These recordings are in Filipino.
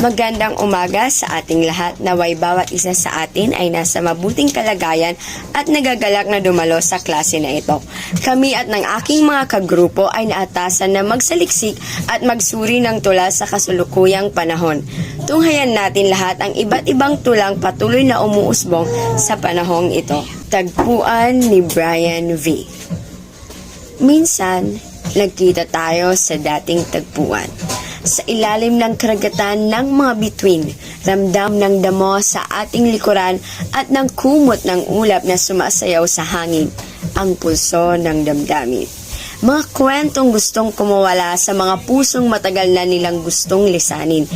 Magandang umaga sa ating lahat, naway bawat isa sa atin ay nasa mabuting kalagayan at nagagalak na dumalo sa klase na ito. Kami at ng aking mga kagrupo ay naatasan na magsaliksik at magsuri ng tula sa kasulukuyang panahon. Tunghayan natin lahat ang iba't ibang tulang patuloy na umuusbong sa panahong ito. Tagpuan ni Brian V. Minsan, nagkita tayo sa dating tagpuan. Sa ilalim ng karagatan ng mga bituin, ramdam ng damo sa ating likuran at ng kumot ng ulap na sumasayaw sa hangin, ang pulso ng damdamin. Mga kwentong gustong kumawala sa mga pusong matagal na nilang gustong lisanin.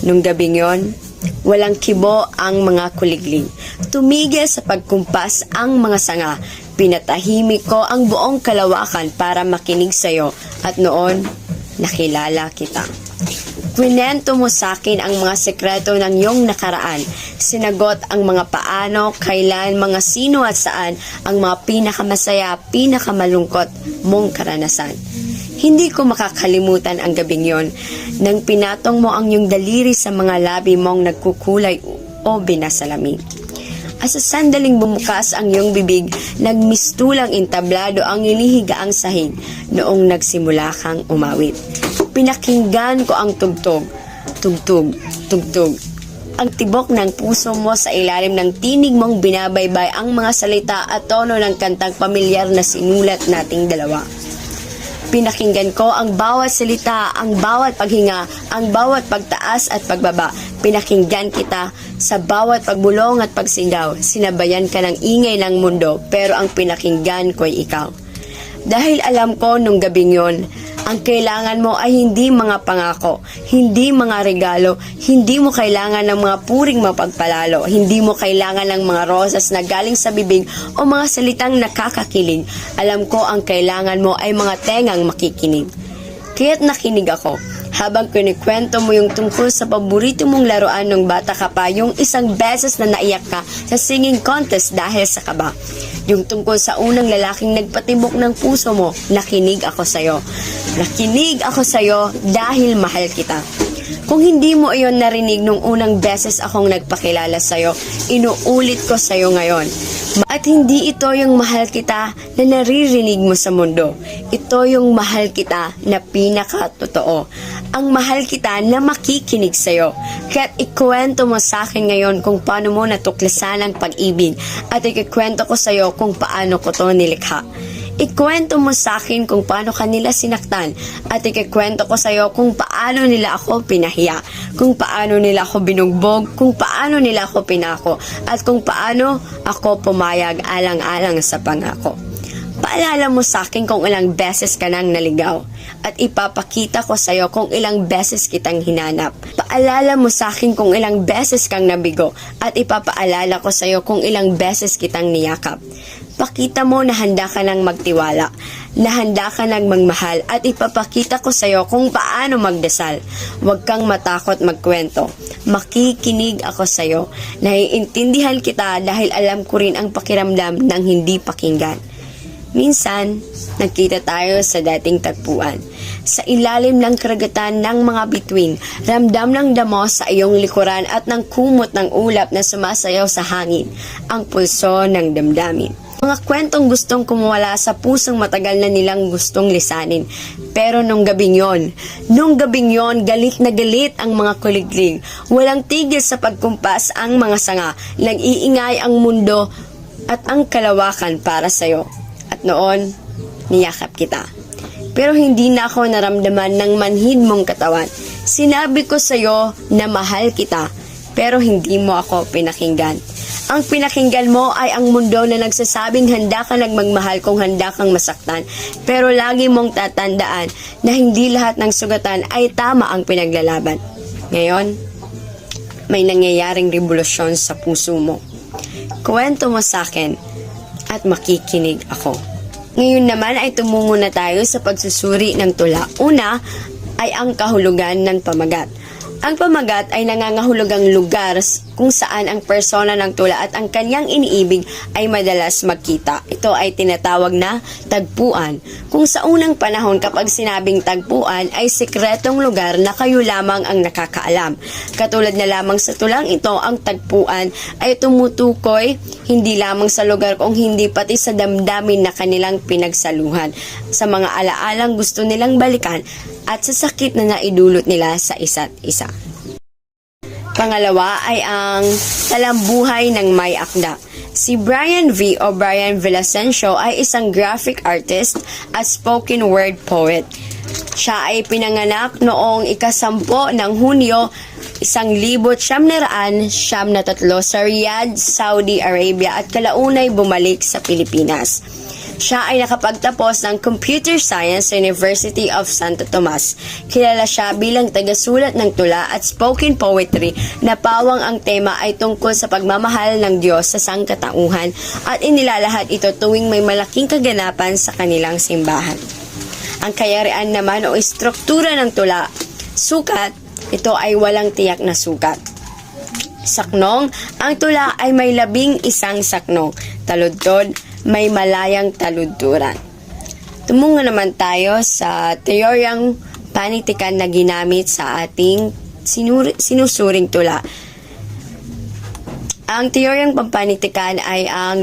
Nung gabing yon, walang kibo ang mga kuligling. Tumigil sa pagkumpas ang mga sanga. Pinatahimik ko ang buong kalawakan para makinig sa'yo at noon, nakilala kita. Kwento mo sa akin ang mga sekreto ng iyong nakaraan. Sinagot ang mga paano, kailan, mga sino at saan ang mga pinakamasaya, pinakamalungkot mong karanasan. Hindi ko makakalimutan ang gabing yon nang pinatong mo ang iyong daliri sa mga labi mong nagkukulay o binasalamin. At sa sandaling bumukas ang iyong bibig, nagmistulang entablado ang inihigaang sahig noong nagsimula kang umawit. Pinakinggan ko ang tugtog, tugtog, tugtog. Ang tibok ng puso mo sa ilalim ng tinig mong binabaybay ang mga salita at tono ng kantang pamilyar na sinulat nating dalawa. Pinakinggan ko ang bawat salita, ang bawat paghinga, ang bawat pagtaas at pagbaba. Pinakinggan kita sa bawat pagbulong at pagsigaw. Sinabayan ka ng ingay ng mundo, pero ang pinakinggan ko'y ikaw. Dahil alam ko nung gabing yon, ang kailangan mo ay hindi mga pangako, hindi mga regalo, hindi mo kailangan ng mga puring mapagpalalo, hindi mo kailangan ng mga rosas na galing sa bibig o mga salitang nakakakilig. Alam ko ang kailangan mo ay mga tengang makikinig. Kaya't nakinig ako. Habang kinikwento mo yung tungkol sa paborito mong laruan nung bata ka pa, yung isang beses na naiyak ka sa singing contest dahil sa kaba. Yung tungkol sa unang lalaking nagpatibok ng puso mo, nakinig ako sa'yo. Nakinig ako sa'yo dahil mahal kita. Kung hindi mo iyon narinig nung unang beses akong nagpakilala sa'yo, inuulit ko sa'yo ngayon. At hindi ito yung mahal kita na naririnig mo sa mundo. Ito yung mahal kita na pinakatotoo. Ang mahal kita na makikinig sa'yo. Kaya't ikwento mo sa akin ngayon kung paano mo natuklasan ang pag-ibig at ikikwento ko sa'yo kung paano ko to nilikha. Ikwento mo sa akin kung paano kanila sinaktan at ikikwento ko sa'yo kung paano nila ako pinahiya, kung paano nila ako binugbog, kung paano nila ako pinako, at kung paano ako pumayag alang-alang sa pangako. Paalala mo sa akin kung ilang beses ka nang naligaw at ipapakita ko sa'yo kung ilang beses kitang hinanap. Paalala mo sa akin kung ilang beses kang nabigo at ipapaalala ko sa'yo kung ilang beses kitang niyakap. Pakita mo na handa ka nang magtiwala, na handa ka nang magmahal at ipapakita ko sa'yo kung paano magdasal. Huwag kang matakot magkwento. Makikinig ako sa'yo. Naiintindihan kita dahil alam ko rin ang pakiramdam ng hindi pakinggan. Minsan, nagkita tayo sa dating tagpuan. Sa ilalim ng karagatan ng mga bituin, ramdam ng damo sa iyong likuran at ng kumot ng ulap na sumasayaw sa hangin, ang pulso ng damdamin. Mga kwentong gustong kumawala sa pusong matagal na nilang gustong lisanin. Pero nung gabing yon, galit na galit ang mga kuligling. Walang tigil sa pagkumpas ang mga sanga. Nag-iingay ang mundo at ang kalawakan para sa'yo. At noon, niyakap kita. Pero hindi na ako naramdaman ng manhid mong katawan. Sinabi ko sa'yo na mahal kita, pero hindi mo ako pinakinggan. Ang pinakinggan mo ay ang mundo na nagsasabing handa ka nagmagmahal kung handa kang masaktan. Pero lagi mong tatandaan na hindi lahat ng sugatan ay tama ang pinaglalaban. Ngayon, may nangyayaring revolusyon sa puso mo. Kwento mo sa akin at makikinig ako. Ngayon naman ay tumungo na tayo sa pagsusuri ng tula. Una ay ang kahulugan ng pamagat. Ang pamagat ay nangangahulugang lugar kung saan ang persona ng tula at ang kanyang iniibig ay madalas magkita. Ito ay tinatawag na tagpuan. Kung sa unang panahon kapag sinabing tagpuan ay sikretong lugar na kayo lamang ang nakakaalam. Katulad na lamang sa tulang ito, ang tagpuan ay tumutukoy hindi lamang sa lugar kung hindi pati sa damdamin na kanilang pinagsaluhan, sa mga alaalang gusto nilang balikan at sa sakit na naidulot nila sa isa't isa. Pangalawa ay ang talambuhay ng may akda. Si Brian V. o Brian Villasencio ay isang graphic artist at spoken word poet. Siya ay pinanganak noong 10 ng Hunyo 1993 sa Riyadh, Saudi Arabia at kalaunay bumalik sa Pilipinas. Siya ay nakapagtapos ng Computer Science sa University of Santo Tomas. Kilala siya bilang tagasulat ng tula at spoken poetry na pawang ang tema ay tungkol sa pagmamahal ng Diyos sa sangkatauhan at inilalahat ito tuwing may malaking kaganapan sa kanilang simbahan. Ang kayarian naman o istruktura ng tula, sukat, ito ay walang tiyak na sukat. Saknong, ang tula ay may 11 saknong. Taludtod, may malayang taludturan. Tumungo naman tayo sa teoryang panitikan na ginamit sa ating sinusuring tula. Ang teoryang pampanitikan ay ang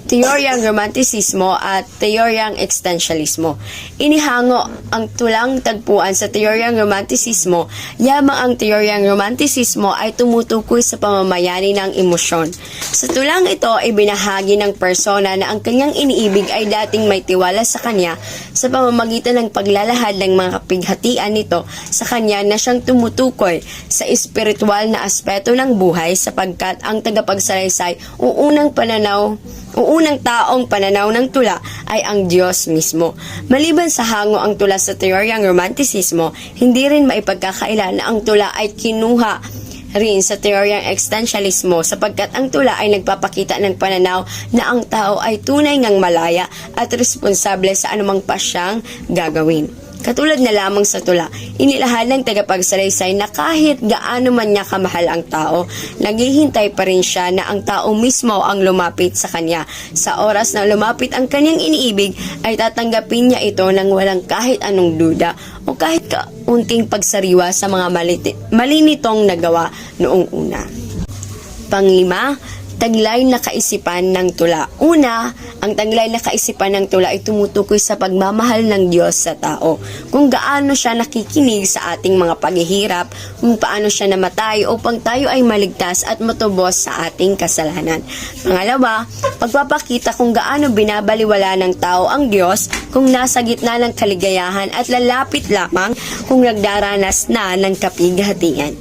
teoryang romantisismo at teoryang existentialismo. Inihango ang tulang tagpuan sa teoryang romantisismo, yamang ang teoryang romantisismo ay tumutukoy sa pamamayani ng emosyon. Sa tulang ito ay binahagi ng persona na ang kanyang iniibig ay dating may tiwala sa kanya sa pamamagitan ng paglalahad ng mga kapighatian nito sa kanya na siyang tumutukoy sa espiritual na aspeto ng buhay sapagkat ang tagapagsalaysay o unang taong pananaw ng tula ay ang Diyos mismo. Maliban sa hango ang tula sa teoryang romantisismo, hindi rin maipagkakaila na ang tula ay kinuha rin sa teoryang existentialismo sapagkat ang tula ay nagpapakita ng pananaw na ang tao ay tunay ngang malaya at responsable sa anumang pasyang gagawin. Katulad na lamang sa tula, inilahad ng tagapagsalaysay na kahit gaano man niya kamahal ang tao, naghihintay pa rin siya na ang tao mismo ang lumapit sa kanya. Sa oras na lumapit ang kanyang iniibig, ay tatanggapin niya ito ng walang kahit anong duda o kahit kaunting pagsariwa sa mga malinitong nagawa noong una. Panglima, taglay na kaisipan ng tula. Una, ang taglay na kaisipan ng tula ay tumutukoy sa pagmamahal ng Diyos sa tao. Kung gaano siya nakikinig sa ating mga paghihirap, kung paano siya namatay upang tayo ay maligtas at matubos sa ating kasalanan. Pangalawa, pagpapakita kung gaano binabaliwala ng tao ang Diyos kung nasa gitna ng kaligayahan at lalapit lamang kung nagdaranas na ng kapighatian.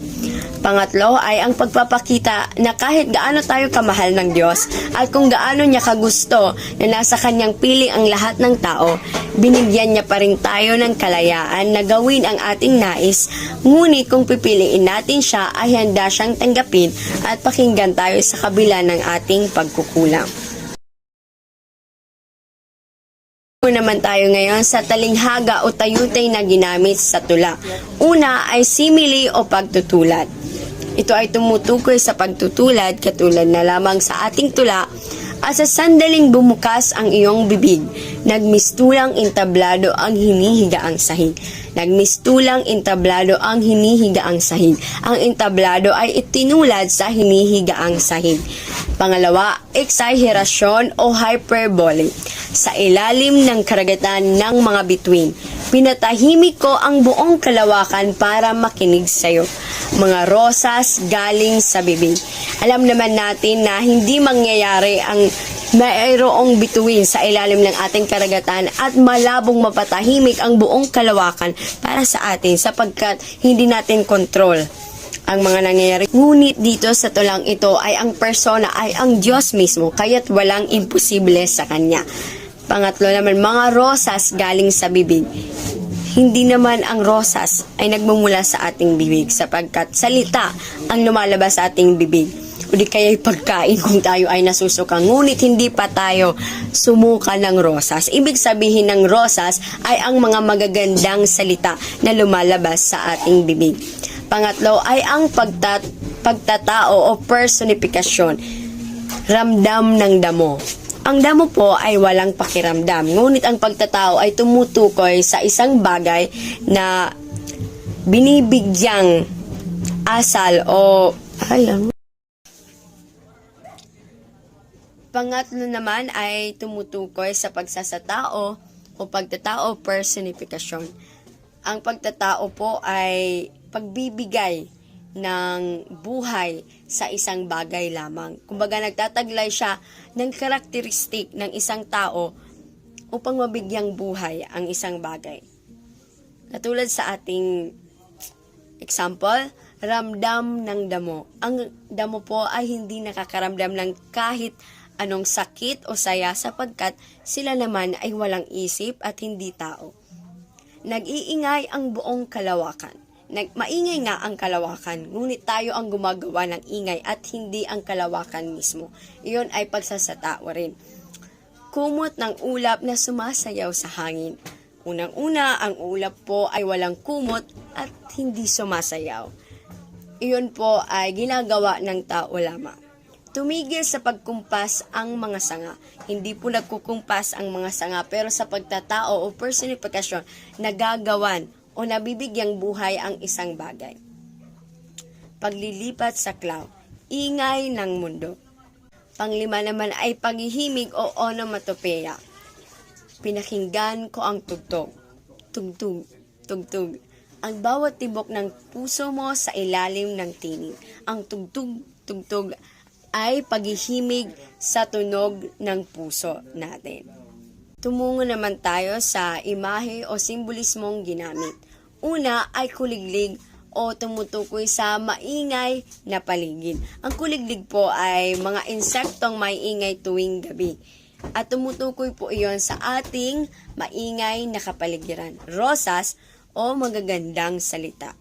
Pangatlo ay ang pagpapakita na kahit gaano tayo kamahal ng Diyos at kung gaano niya kagusto na nasa kanyang piling ang lahat ng tao, binigyan niya pa rin tayo ng kalayaan na gawin ang ating nais, ngunit kung pipiliin natin siya ay handa siyang tanggapin at pakinggan tayo sa kabila ng ating pagkukulang. Naman tayo ngayon sa talinghaga o tayutay na ginamit sa tula. Una ay simile o pagtutulad. Ito ay tumutukoy sa pagtutulad katulad na lamang sa ating tula at sa sandaling bumukas ang iyong bibig, nagmistulang entablado ang hinihigaang sahig. Nagmistulang entablado ang hinihigaang sahig. Ang entablado ay itinulad sa hinihigaang sahig. Pangalawa, exaggerasyon o hyperbole. Sa ilalim ng karagatan ng mga bituin, pinatahimik ko ang buong kalawakan para makinig sa'yo. Mga rosas galing sa bibig. Alam naman natin na hindi mangyayari ang mayroong bituin sa ilalim ng ating karagatan at malabong mapatahimik ang buong kalawakan para sa atin sapagkat hindi natin kontrol ang mga nangyayari. Ngunit dito sa tulang ito ay ang persona ay ang Diyos mismo kaya't walang imposible sa Kanya. Pangatlo naman, mga rosas galing sa bibig. Hindi naman ang rosas ay nagmumula sa ating bibig sapagkat salita ang lumalabas sa ating bibig. O di kaya'y pagkain kung tayo ay nasusuka. Ngunit hindi pa tayo sumuka ng rosas. Ibig sabihin ng rosas ay ang mga magagandang salita na lumalabas sa ating bibig. Pangatlo ay ang pagtatao o personifikasyon. Ramdam ng damo. Ang damo po ay walang pakiramdam, ngunit ang pagtatao ay tumutukoy sa isang bagay na binibigyang asal o Pangatlo naman ay tumutukoy sa pagsasatao o pagtatao personifikasyon. Ang pagtatao po ay pagbibigay ng buhay sa isang bagay lamang. Kumbaga nagtataglay siya ng karakteristik ng isang tao upang mabigyang buhay ang isang bagay. Katulad sa ating example, ramdam ng damo. Ang damo po ay hindi nakakaramdam ng kahit anong sakit o saya sapagkat sila naman ay walang isip at hindi tao. Nag-iingay ang buong kalawakan. Maingay nga ang kalawakan, ngunit tayo ang gumagawa ng ingay at hindi ang kalawakan mismo. Iyon ay pagsasatao rin. Kumot ng ulap na sumasayaw sa hangin. Unang-una, ang ulap po ay walang kumot at hindi sumasayaw. Iyon po ay ginagawa ng tao lamang. Tumigil sa pagkumpas ang mga sanga. Hindi po nagkukumpas ang mga sanga pero sa pagtatao o personifikasyon, nagagawan o nabibigyang buhay ang isang bagay. Paglilipat sa cloud, ingay ng mundo. Panglima naman ay paghihimig o onomatopeya. Pinakinggan ko ang tugtog. Tugtog, tugtog. Ang bawat tibok ng puso mo sa ilalim ng tinig. Ang tugtog, tugtog ay paghihimig sa tunog ng puso natin. Tumungo naman tayo sa imahe o simbolismong ginamit. Una ay kuliglig o tumutukoy sa maingay na paligid. Ang kuliglig po ay mga insektong maingay tuwing gabi. At tumutukoy po iyon sa ating maingay na kapaligiran. Rosas o magagandang salita.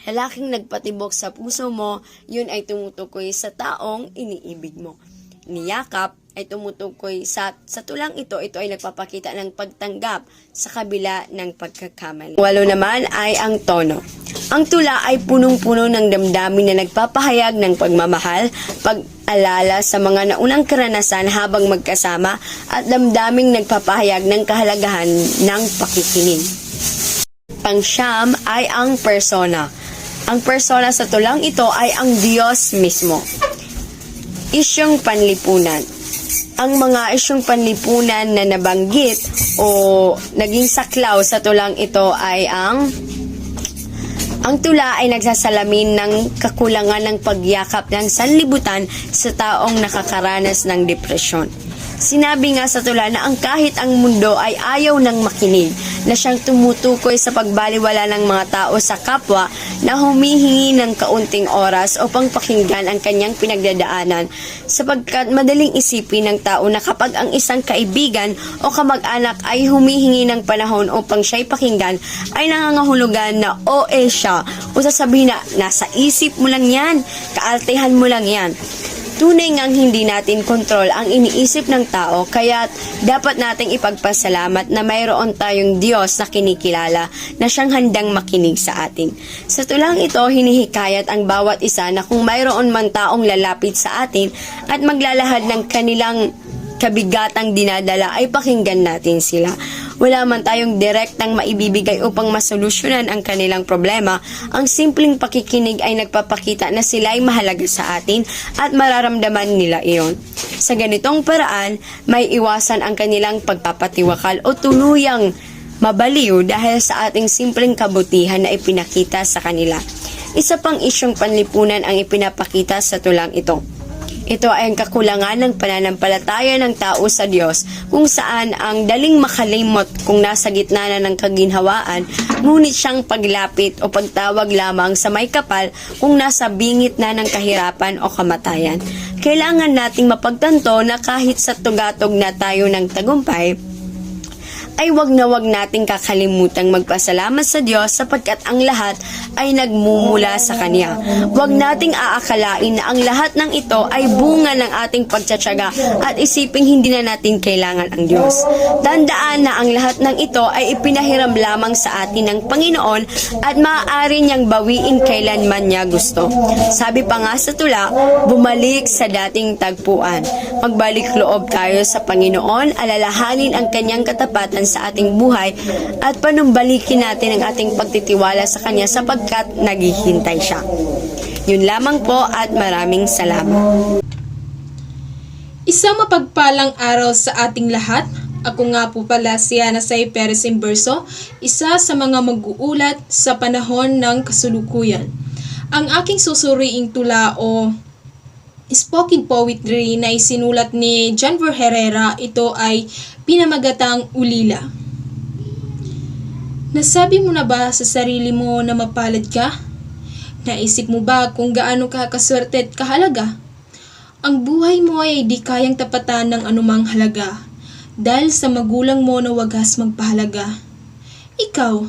Lalaking nagpatibok sa puso mo, yun ay tumutukoy sa taong iniibig mo. Niyakap ay tumutukoy sa tulang ito ay nagpapakita ng pagtanggap sa kabila ng pagkakamali. Walo naman ay ang tono. Ang tula ay punong-puno ng damdamin na nagpapahayag ng pagmamahal, pag-alala sa mga naunang karanasan habang magkasama at damdaming nagpapahayag ng kahalagahan ng pakikinig. Pangsyam ay ang persona. Ang persona sa tulang ito ay ang Diyos mismo. Isyong panlipunan. Ang mga isyong panlipunan na nabanggit o naging saklaw sa tulang ito ay ang tula ay nagsasalamin ng kakulangan ng pagyakap ng sanlibutan sa taong nakakaranas ng depresyon. Sinabi nga sa tula na kahit ang mundo ay ayaw ng makinig, na siyang tumutukoy sa pagbaliwala ng mga tao sa kapwa na humihingi ng kaunting oras upang pakinggan ang kanyang pinagdadaanan sapagkat madaling isipin ng tao na kapag ang isang kaibigan o kamag-anak ay humihingi ng panahon upang siya'y pakinggan ay nangangahulugan na OA siya o sasabihin na nasa isip mo lang yan, kaaltehan mo lang yan. Tunay ngang hindi natin kontrol ang iniisip ng tao kaya dapat nating ipagpasalamat na mayroon tayong Diyos na kinikilala na siyang handang makinig sa atin. Sa tulang ito, hinihikayat ang bawat isa na kung mayroon man taong lalapit sa atin at maglalahad ng kanilang kabigatang dinadala ay pakinggan natin sila. Wala man tayong direktang maibibigay upang masolusyonan ang kanilang problema, ang simpleng pakikinig ay nagpapakita na sila ay mahalaga sa atin at mararamdaman nila iyon. Sa ganitong paraan, may iwasan ang kanilang pagpapatiwakal o tuluyang mabaliw dahil sa ating simpleng kabutihan na ipinakita sa kanila. Isa pang isyong panlipunan ang ipinapakita sa tulang ito. Ito ay ang kakulangan ng pananampalataya ng tao sa Diyos kung saan ang daling makalimot kung nasa gitna na ng kaginhawaan, ngunit siyang paglapit o pagtawag lamang sa may kapal kung nasa bingit na ng kahirapan o kamatayan. Kailangan nating mapagtanto na kahit sa tugatog na tayo ng tagumpay, ay wag na wag nating kakalimutang magpasalamat sa Diyos sapagkat ang lahat ay nagmumula sa Kanya. Huwag nating aakalain na ang lahat ng ito ay bunga ng ating pagtsatsaga at isiping hindi na natin kailangan ang Diyos. Tandaan na ang lahat ng ito ay ipinahiram lamang sa atin ng Panginoon at maaari niyang bawiin kailanman niya gusto. Sabi pa nga sa tula, bumalik sa dating tagpuan. Magbalik loob tayo sa Panginoon, alalahanin ang Kanyang katapatan sa ating buhay at panumbalikin natin ang ating pagtitiwala sa Kanya sapagkat naghihintay siya. Yun lamang po at maraming salamat. Isang mapagpalang araw sa ating lahat. Ako nga po pala si Ana Say Perez Imberso, isa sa mga mag-uulat sa panahon ng kasulukuyan. Ang aking susuriing tula o spoken poetry na isinulat ni Janver Herrera, ito ay pinamagatang Ulila. Nasabi mo na ba sa sarili mo na mapalad ka? Naisip mo ba kung gaano ka kaswerte at kahalaga? Ang buhay mo ay di kayang tapatan ng anumang halaga dahil sa magulang mo na wagas magpahalaga. Ikaw,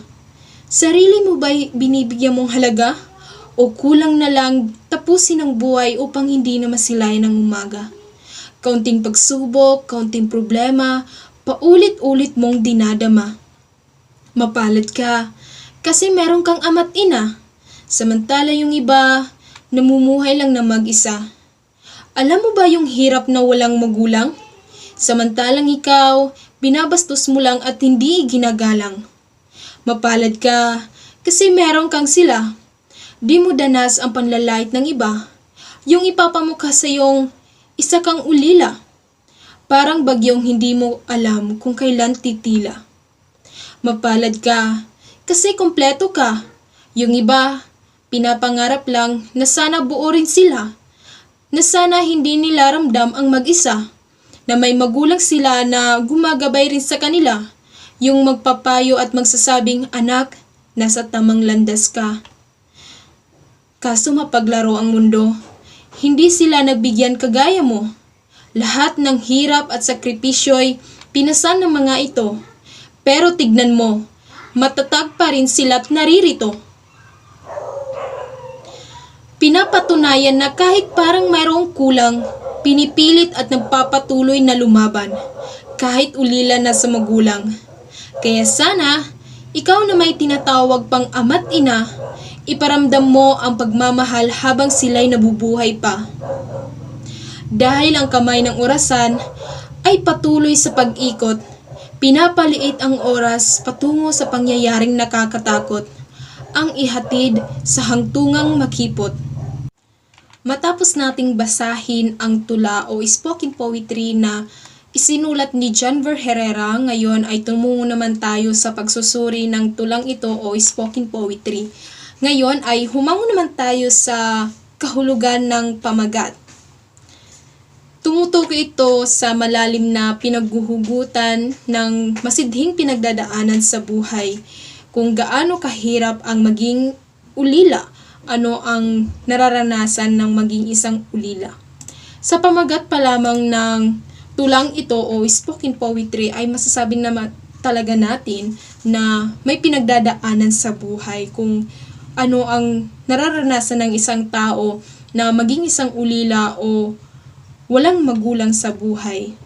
sarili mo ba binibigyan mong halaga? O kulang na lang tapusin ang buhay upang hindi na masilayan ng umaga? Kaunting pagsubok, kaunting problema, paulit-ulit mong dinadama. Mapalad ka kasi meron kang ama't ina, samantala yung iba namumuhay lang na mag-isa. Alam mo ba yung hirap na walang magulang? Samantalang ikaw, binabastos mo lang at hindi ginagalang. Mapalad ka kasi meron kang sila. Di mo danas ang panlalait ng iba, yung ipapamukha sa iyong isa kang ulila. Parang bagyong hindi mo alam kung kailan titila. Mapalad ka kasi kompleto ka. Yung iba, pinapangarap lang na sana buo rin sila. Na sana hindi nila ramdam ang mag-isa. Na may magulang sila na gumagabay rin sa kanila. Yung magpapayo at magsasabing, anak, nasa tamang landas ka. Kaso mapaglaro ang mundo, hindi sila nagbigyan kagaya mo. Lahat ng hirap at sakripisyo'y pinasan ng mga ito. Pero tignan mo, matatag pa rin sila't naririto. Pinapatunayan na kahit parang mayroong kulang, pinipilit at nagpapatuloy na lumaban, kahit ulila na sa magulang. Kaya sana, ikaw na may tinatawag pang ama't ina, iparamdam mo ang pagmamahal habang sila'y nabubuhay pa. Dahil ang kamay ng orasan ay patuloy sa pag-ikot, pinapaliit ang oras patungo sa pangyayaring nakakatakot, ang ihatid sa hangtungang makipot. Matapos nating basahin ang tula o spoken poetry na isinulat ni Janver Herrera, ngayon ay tumungo naman tayo sa pagsusuri ng tulang ito o spoken poetry. Ngayon ay humango naman tayo sa kahulugan ng pamagat. Tumutukoy ito sa malalim na pinaghuhugutan ng masidhing pinagdadaanan sa buhay. Kung gaano kahirap ang maging ulila, ano ang nararanasan ng maging isang ulila. Sa pamagat pa lamang ng tulang ito o spoken poetry ay masasabing naman talaga natin na may pinagdadaanan sa buhay kung ano ang nararanasan ng isang tao na maging isang ulila o walang magulang sa buhay.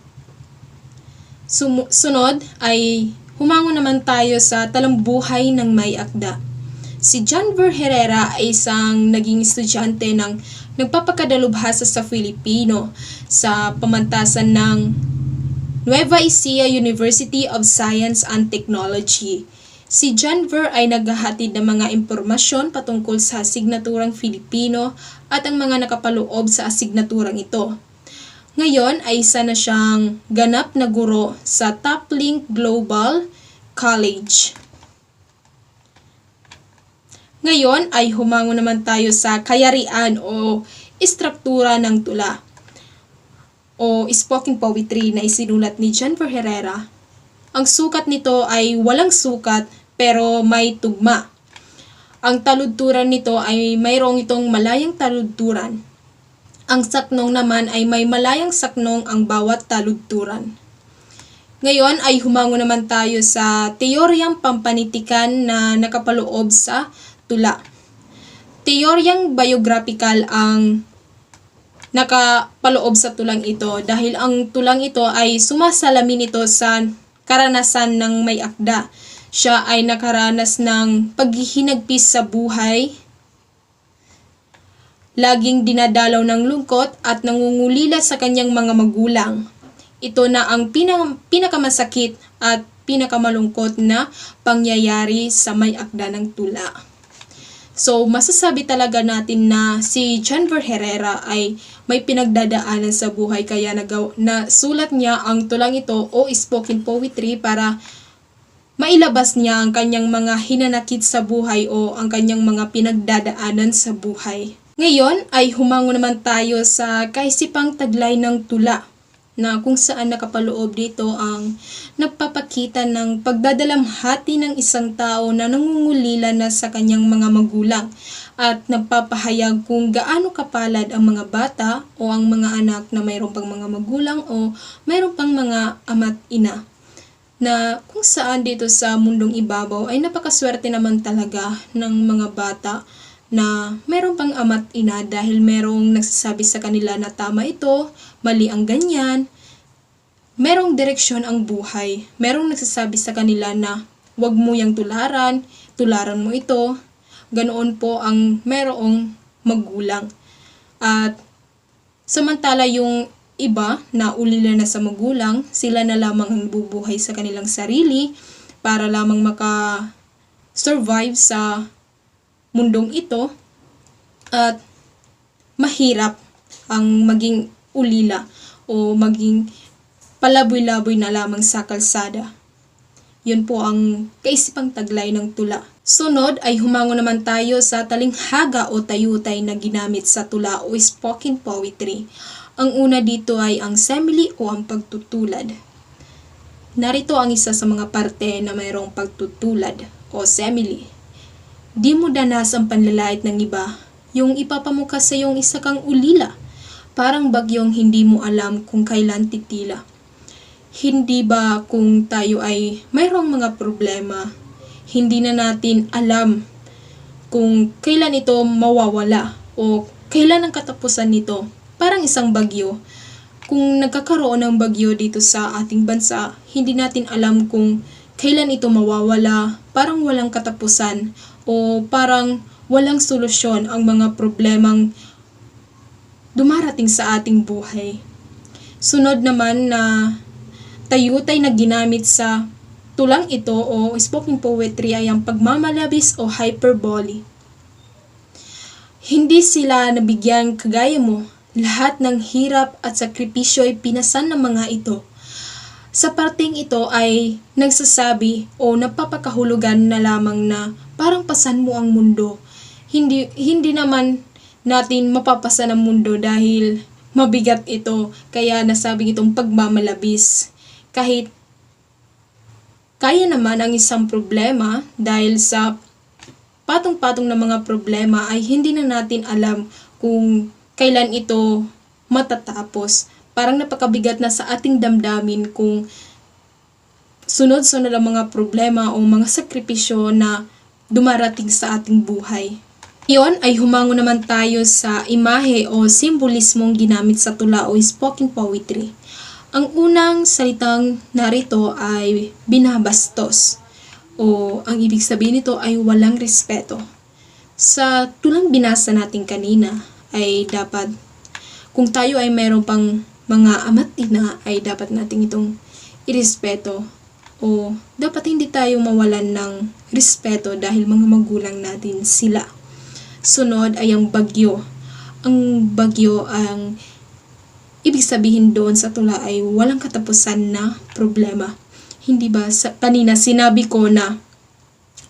Sunod ay humango naman tayo sa talambuhay ng may akda. Si Janver Herrera ay isang naging estudyante ng nagpapakadalubhasa sa Filipino sa pamantasan ng Nueva Ecija University of Science and Technology. Si Janver ay naghahatid ng mga impormasyon patungkol sa asignaturang Filipino at ang mga nakapaloob sa asignaturang ito. Ngayon ay isa na siyang ganap na guro sa Toplink Global College. Ngayon ay humango naman tayo sa kayarian o istruktura ng tula o spoken poetry na isinulat ni Janver Herrera. Ang sukat nito ay walang sukat pero may tugma. Ang taludturan nito ay mayroong itong malayang taludturan. Ang saknong naman ay may malayang saknong ang bawat taludturan. Ngayon ay humango naman tayo sa teoryang pampanitikan na nakapaloob sa tula. Teoryang biographical ang nakapaloob sa tulang ito dahil ang tulang ito ay sumasalamin ito sa karanasan ng may akda. Siya ay nakaranas ng paghihinagpis sa buhay, laging dinadalaw ng lungkot at nangungulila sa kanyang mga magulang. Ito na ang pinakamasakit at pinakamalungkot na pangyayari sa may akda ng tula. So, masasabi talaga natin na si John Ver Herrera ay may pinagdadaanan sa buhay kaya nasulat niya ang tulang ito o spoken poetry para mailabas niya ang kanyang mga hinanakit sa buhay o ang kanyang mga pinagdadaanan sa buhay. Ngayon ay humango naman tayo sa kaisipang taglay ng tula na kung saan nakapaloob dito ang nagpapakita ng pagdadalamhati ng isang tao na nangungulila na sa kanyang mga magulang at nagpapahayag kung gaano kapalad ang mga bata o ang mga anak na mayroon pang mga magulang o mayroon pang mga ama't ina. Na kung saan dito sa mundong ibabaw ay napakaswerte naman talaga ng mga bata na meron pang ama't ina dahil merong nagsasabi sa kanila na tama ito, mali ang ganyan, merong direksyon ang buhay, merong nagsasabi sa kanila na wag mo yang tularan mo ito, ganoon po ang merong magulang. At samantala yung iba na ulila na sa magulang, sila na lamang ang bubuhay sa kanilang sarili para lamang maka-survive sa mundong ito at mahirap ang maging ulila o maging palaboy-laboy na lamang sa kalsada. Yun po ang kaisipang taglay ng tula. Sunod ay humango naman tayo sa talinghaga o tayutay na ginamit sa tula o spoken poetry. Ang una dito ay ang simile o ang pagtutulad. Narito ang isa sa mga parte na mayroong pagtutulad o simile. Di mo danas ang panlalait ng iba, yung ipapamukha sa iyong isa kang ulila, parang bagyong hindi mo alam kung kailan titila. Hindi ba kung tayo ay mayroong mga problema, hindi na natin alam kung kailan ito mawawala o kailan ang katapusan nito, parang isang bagyo. Kung nagkakaroon ng bagyo dito sa ating bansa, hindi natin alam kung kailan ito mawawala, parang walang katapusan o parang walang solusyon ang mga problemang dumarating sa ating buhay. Sunod naman na tayutay na ginamit sa tulang ito o spoken poetry ay ang pagmamalabis o hyperbole. Hindi sila nabigyan kagaya mo, lahat ng hirap at sakripisyo ay pinasan ng mga ito. Sa parteng ito ay nagsasabi o napapakahulugan na lamang na parang pasan mo ang mundo. Hindi naman natin mapapasan ang mundo dahil mabigat ito. Kaya nasabing itong pagmamalabis. Kahit kaya naman ang isang problema dahil sa patong-patong na mga problema ay hindi na natin alam kung kailan ito matatapos. Parang napakabigat na sa ating damdamin kung sunod-sunod ang mga problema o mga sakripisyo na dumarating sa ating buhay. Iyon ay humango naman tayo sa imahe o simbolismong ginamit sa tula o spoken poetry. Ang unang salitang narito ay binabastos o ang ibig sabihin nito ay walang respeto. Sa tulang binasa natin kanina ay dapat kung tayo ay mayroon pang mga ama't ina ay dapat nating itong irespeto o dapat hindi tayo mawalan ng respeto dahil mga magulang natin sila. Sunod ay ang bagyo. Ang bagyo ang ibig sabihin doon sa tula ay walang katapusan na problema. Hindi ba kanina sinabi ko na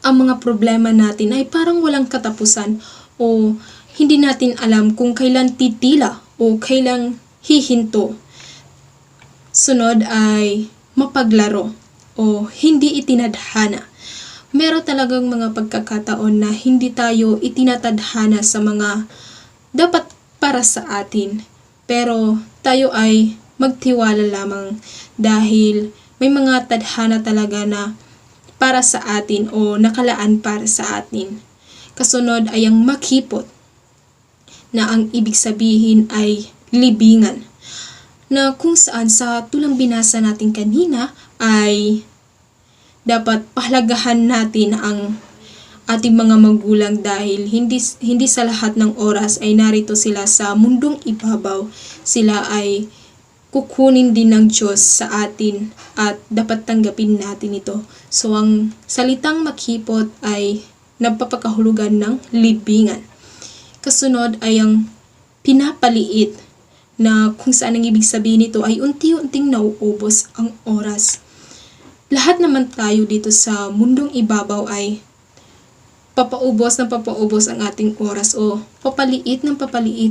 ang mga problema natin ay parang walang katapusan o hindi natin alam kung kailan titila o kailan hihinto. Sunod ay mapaglaro o hindi itinadhana. Meron talagang mga pagkakataon na hindi tayo itinatadhana sa mga dapat para sa atin. Pero tayo ay magtiwala lamang dahil may mga tadhana talaga na para sa atin o nakalaan para sa atin. Kasunod ay ang makipot, na ang ibig sabihin ay libingan, na kung saan sa tulang binasa natin kanina ay dapat pahalagahan natin ang ating mga magulang dahil hindi sa lahat ng oras ay narito sila sa mundong ibabaw. Sila ay kukunin din ng Diyos sa atin at dapat tanggapin natin ito. So ang salitang makipot ay nagpapakahulugan ng libingan. Kasunod ay ang pinapaliit, na kung saan ang ibig sabihin nito ay unti-unting nauubos ang oras. Lahat naman tayo dito sa mundong ibabaw ay papaubos ang ating oras o papaliit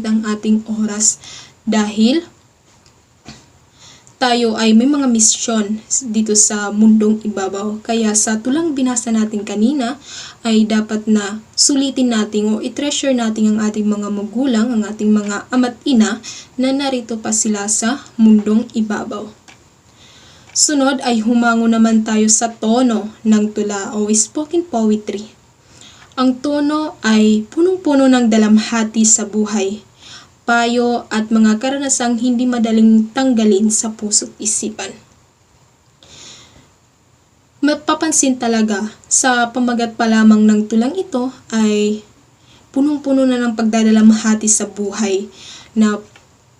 ang ating oras dahil tayo ay may mga misyon dito sa mundong ibabaw. Kaya sa tulang binasa natin kanina ay dapat na sulitin natin o i-treasure natin ang ating mga magulang, ang ating mga ama't ina na narito pa sila sa mundong ibabaw. Sunod ay humango naman tayo sa tono ng tula o spoken poetry. Ang tono ay punong-puno ng dalamhati sa buhay, payo at mga karanasang hindi madaling tanggalin sa puso't isipan. Mapapansin talaga sa pamagat pa lamang ng tulang ito ay punong-puno na ng pagdadalamhati sa buhay, na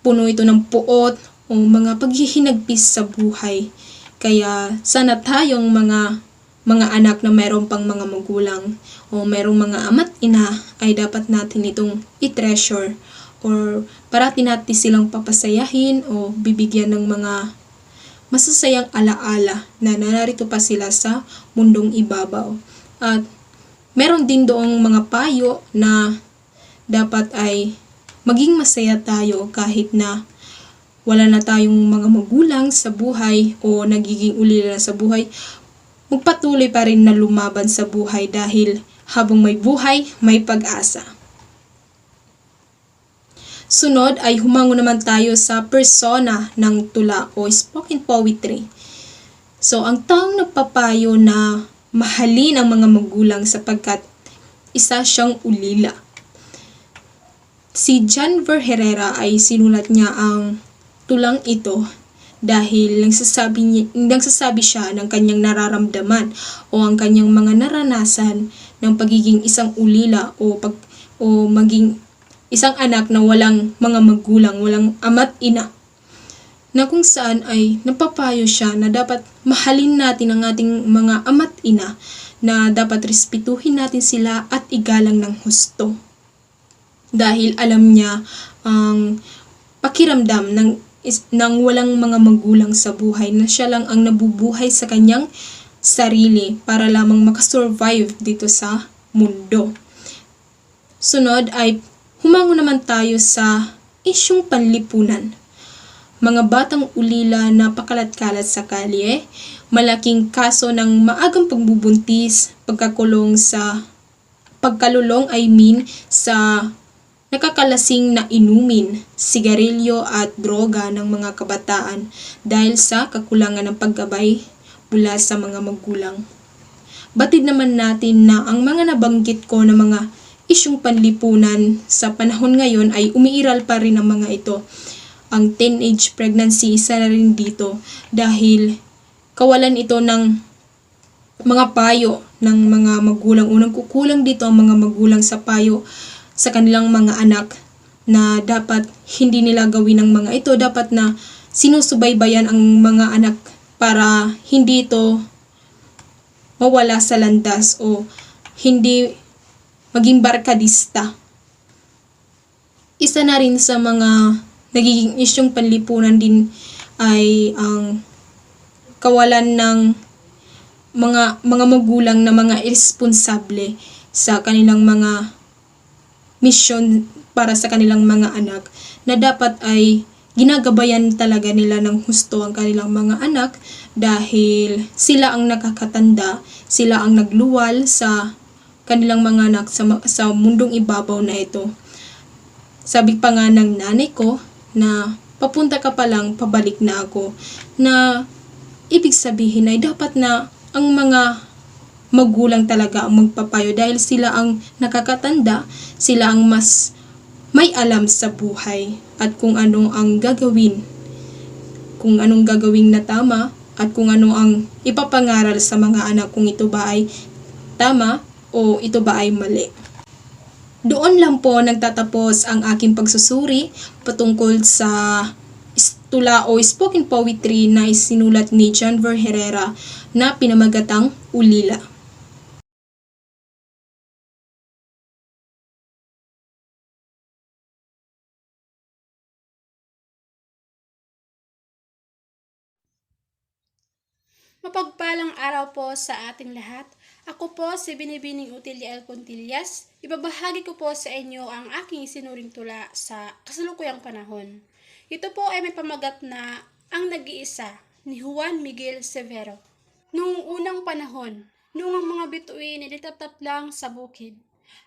puno ito ng puot o mga paghihinagpis sa buhay. Kaya sana tayong mga anak na mayroon pang mga magulang o mayroong mga ama't ina ay dapat natin itong i-treasure or parati natin silang papasayahin o bibigyan ng mga masasayang alaala na narito pa sila sa mundong ibabaw. At meron din doong mga payo na dapat ay maging masaya tayo kahit na wala na tayong mga magulang sa buhay o nagiging ulila sa buhay. Magpatuloy pa rin na lumaban sa buhay dahil habang may buhay, may pag-asa. Sunod ay humango naman tayo sa persona ng tula o spoken poetry. So, ang taong nagpapayo na mahalin ang mga magulang sapagkat isa siyang ulila. Si John Herrera ay sinulat niya ang tulang ito dahil nagsasabi siya ng kanyang nararamdaman o ang kanyang mga naranasan ng pagiging isang ulila o maging isang anak na walang mga magulang, walang ama't ina. Na kung saan ay napapayo siya na dapat mahalin natin ang ating mga ama't ina, na dapat respetuhin natin sila at igalang ng husto. Dahil alam niya ang pakiramdam ng walang mga magulang sa buhay, na siya lang ang nabubuhay sa kanyang sarili para lamang makasurvive dito sa mundo. Sunod ay humango naman tayo sa isyung panlipunan. Mga batang ulila na pakalat-kalat sa kalye, malaking kaso ng maagang pagbubuntis, pagkalulong sa nakakalasing na inumin, sigarilyo at droga ng mga kabataan dahil sa kakulangan ng paggabay mula sa mga magulang. Batid naman natin na ang mga nabanggit ko na mga isyung panlipunan sa panahon ngayon ay umiiral pa rin ang mga ito. Ang teenage pregnancy, isa na rin dito dahil kawalan ito ng mga payo ng mga magulang. Unang kukulang dito ang mga magulang sa payo sa kanilang mga anak, na dapat hindi nila gawin ang mga ito. Dapat na sinusubaybayan ang mga anak para hindi ito mawala sa landas o hindi maging barkadista. Isa na rin sa mga nagiging isyong panlipunan din ay ang kawalan ng mga magulang na mga irresponsable sa kanilang mga misyon para sa kanilang mga anak, na dapat ay ginagabayan talaga nila ng husto ang kanilang mga anak dahil sila ang nakakatanda, sila ang nagluwal sa kanilang mga anak sa mundong ibabaw na ito. Sabi pa nga ng nanay ko na papunta ka pa lang, pabalik na ako, na ibig sabihin ay dapat na ang mga magulang talaga ang magpapayo dahil sila ang nakakatanda, sila ang mas may alam sa buhay at kung ano ang gagawin, kung anong gagawin na tama at kung ano ang ipapangaral sa mga anak kung ito ba ay tama o ito ba ay mali. Doon lang po nagtatapos ang aking pagsusuri patungkol sa tula o spoken poetry na isinulat ni John Ver Herrera na pinamagatang Ulila. Mapagpalang araw po sa ating lahat. Ako po si Binibining Utilia L. Contillas. Ibabahagi ko po sa inyo ang aking isinuring tula sa kasalukuyang panahon. Ito po ay may pamagat na Ang Nag-iisa ni Juan Miguel Severo. Noong unang panahon, noong ang mga bituin ay natatat lang sa bukid,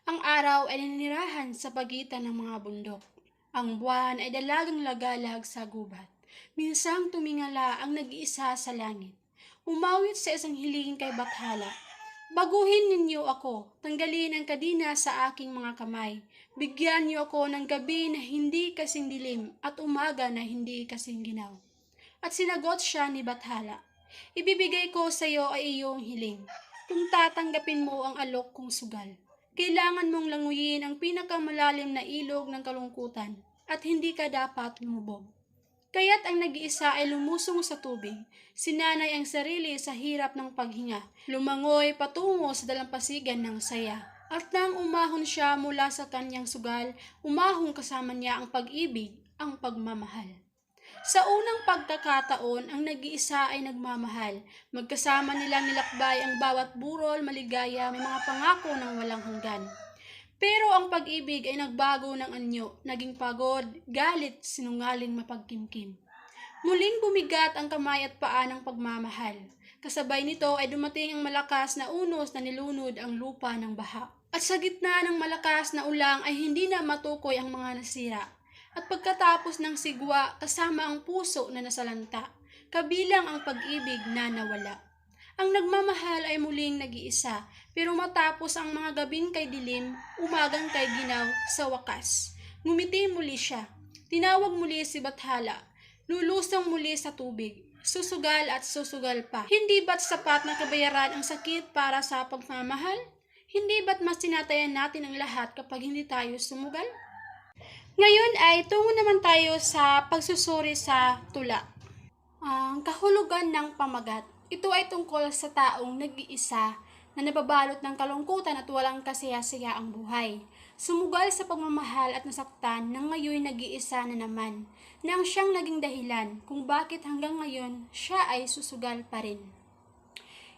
ang araw ay ninirahan sa pagitan ng mga bundok. Ang buwan ay dalagang lagalag sa gubat. Minsang tumingala ang nag-iisa sa langit. Umawit sa isang hiling kay Bathala. Baguhin ninyo ako, tanggalin ang kadina sa aking mga kamay. Bigyan niyo ako ng gabi na hindi kasing dilim at umaga na hindi kasing ginaw. At sinagot siya ni Bathala, ibibigay ko sa iyo ay iyong hiling. Kung tatanggapin mo ang alok kong sugal, kailangan mong languyin ang pinakamalalim na ilog ng kalungkutan at hindi ka dapat lumubog. Kaya't ang nag-iisa ay lumusong sa tubig, sinanay ang sarili sa hirap ng paghinga, lumangoy patungo sa dalampasigan ng saya. At nang umahon siya mula sa kanyang sugal, umahong kasama niya ang pag-ibig, ang pagmamahal. Sa unang pagkakataon, ang nag-iisa ay nagmamahal. Magkasama nilang nilakbay ang bawat burol, maligaya, may mga pangako ng walang hanggan. Pero ang pag-ibig ay nagbago ng anyo, naging pagod, galit, sinungaling mapagkimkim. Muling bumigat ang kamay at paa ng pagmamahal. Kasabay nito ay dumating ang malakas na unos na nilunod ang lupa ng baha. At sa gitna ng malakas na ulang ay hindi na matukoy ang mga nasira. At pagkatapos ng sigwa, kasama ang puso na nasalanta, kabilang ang pag-ibig na nawala. Ang nagmamahal ay muling nag-iisa, pero matapos ang mga gabing kay dilim, umagang kay ginaw, sa wakas. Ngumiti muli siya. Tinawag muli si Bathala. Lulusong muli sa tubig. Susugal at susugal pa. Hindi ba't sapat na kabayaran ang sakit para sa pagmamahal? Hindi ba't mas tinatayan natin ang lahat kapag hindi tayo sumugal? Ngayon ay tungo naman tayo sa pagsusuri sa tula. Ang kahulugan ng pamagat. Ito ay tungkol sa taong nag-iisa na nababalot ng kalungkutan at walang kasaya-saya ang buhay. Sumugal sa pagmamahal at nasaktan nang ngayon nag-iisa na naman, nang siyang naging dahilan kung bakit hanggang ngayon siya ay susugal pa rin.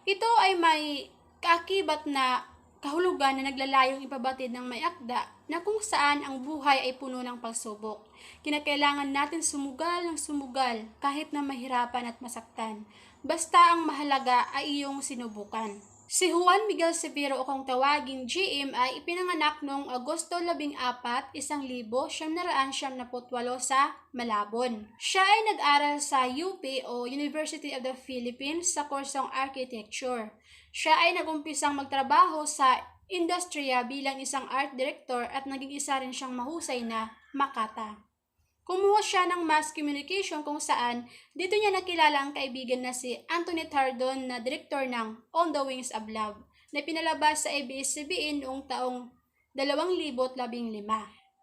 Ito ay may kaakibat na kahulugan na naglalayong ipabatid ng may akda na kung saan ang buhay ay puno ng pagsubok. Kinakailangan natin sumugal ng sumugal kahit na mahirapan at masaktan. Basta ang mahalaga ay iyong sinubukan. Si Juan Miguel Severo o kung tawaging GM ay ipinanganak noong Agosto 14, 1978 sa Malabon. Siya ay nag-aral sa UP o University of the Philippines sa kursong Architecture. Siya ay nag-umpisang magtrabaho sa industriya bilang isang art director at naging isa rin siyang mahusay na makata. Kumuha siya ng mass communication kung saan dito niya nakilala ang kaibigan na si Anthony Tardon na direktor ng On the Wings of Love na pinalabas sa ABS-CBN noong taong 2015.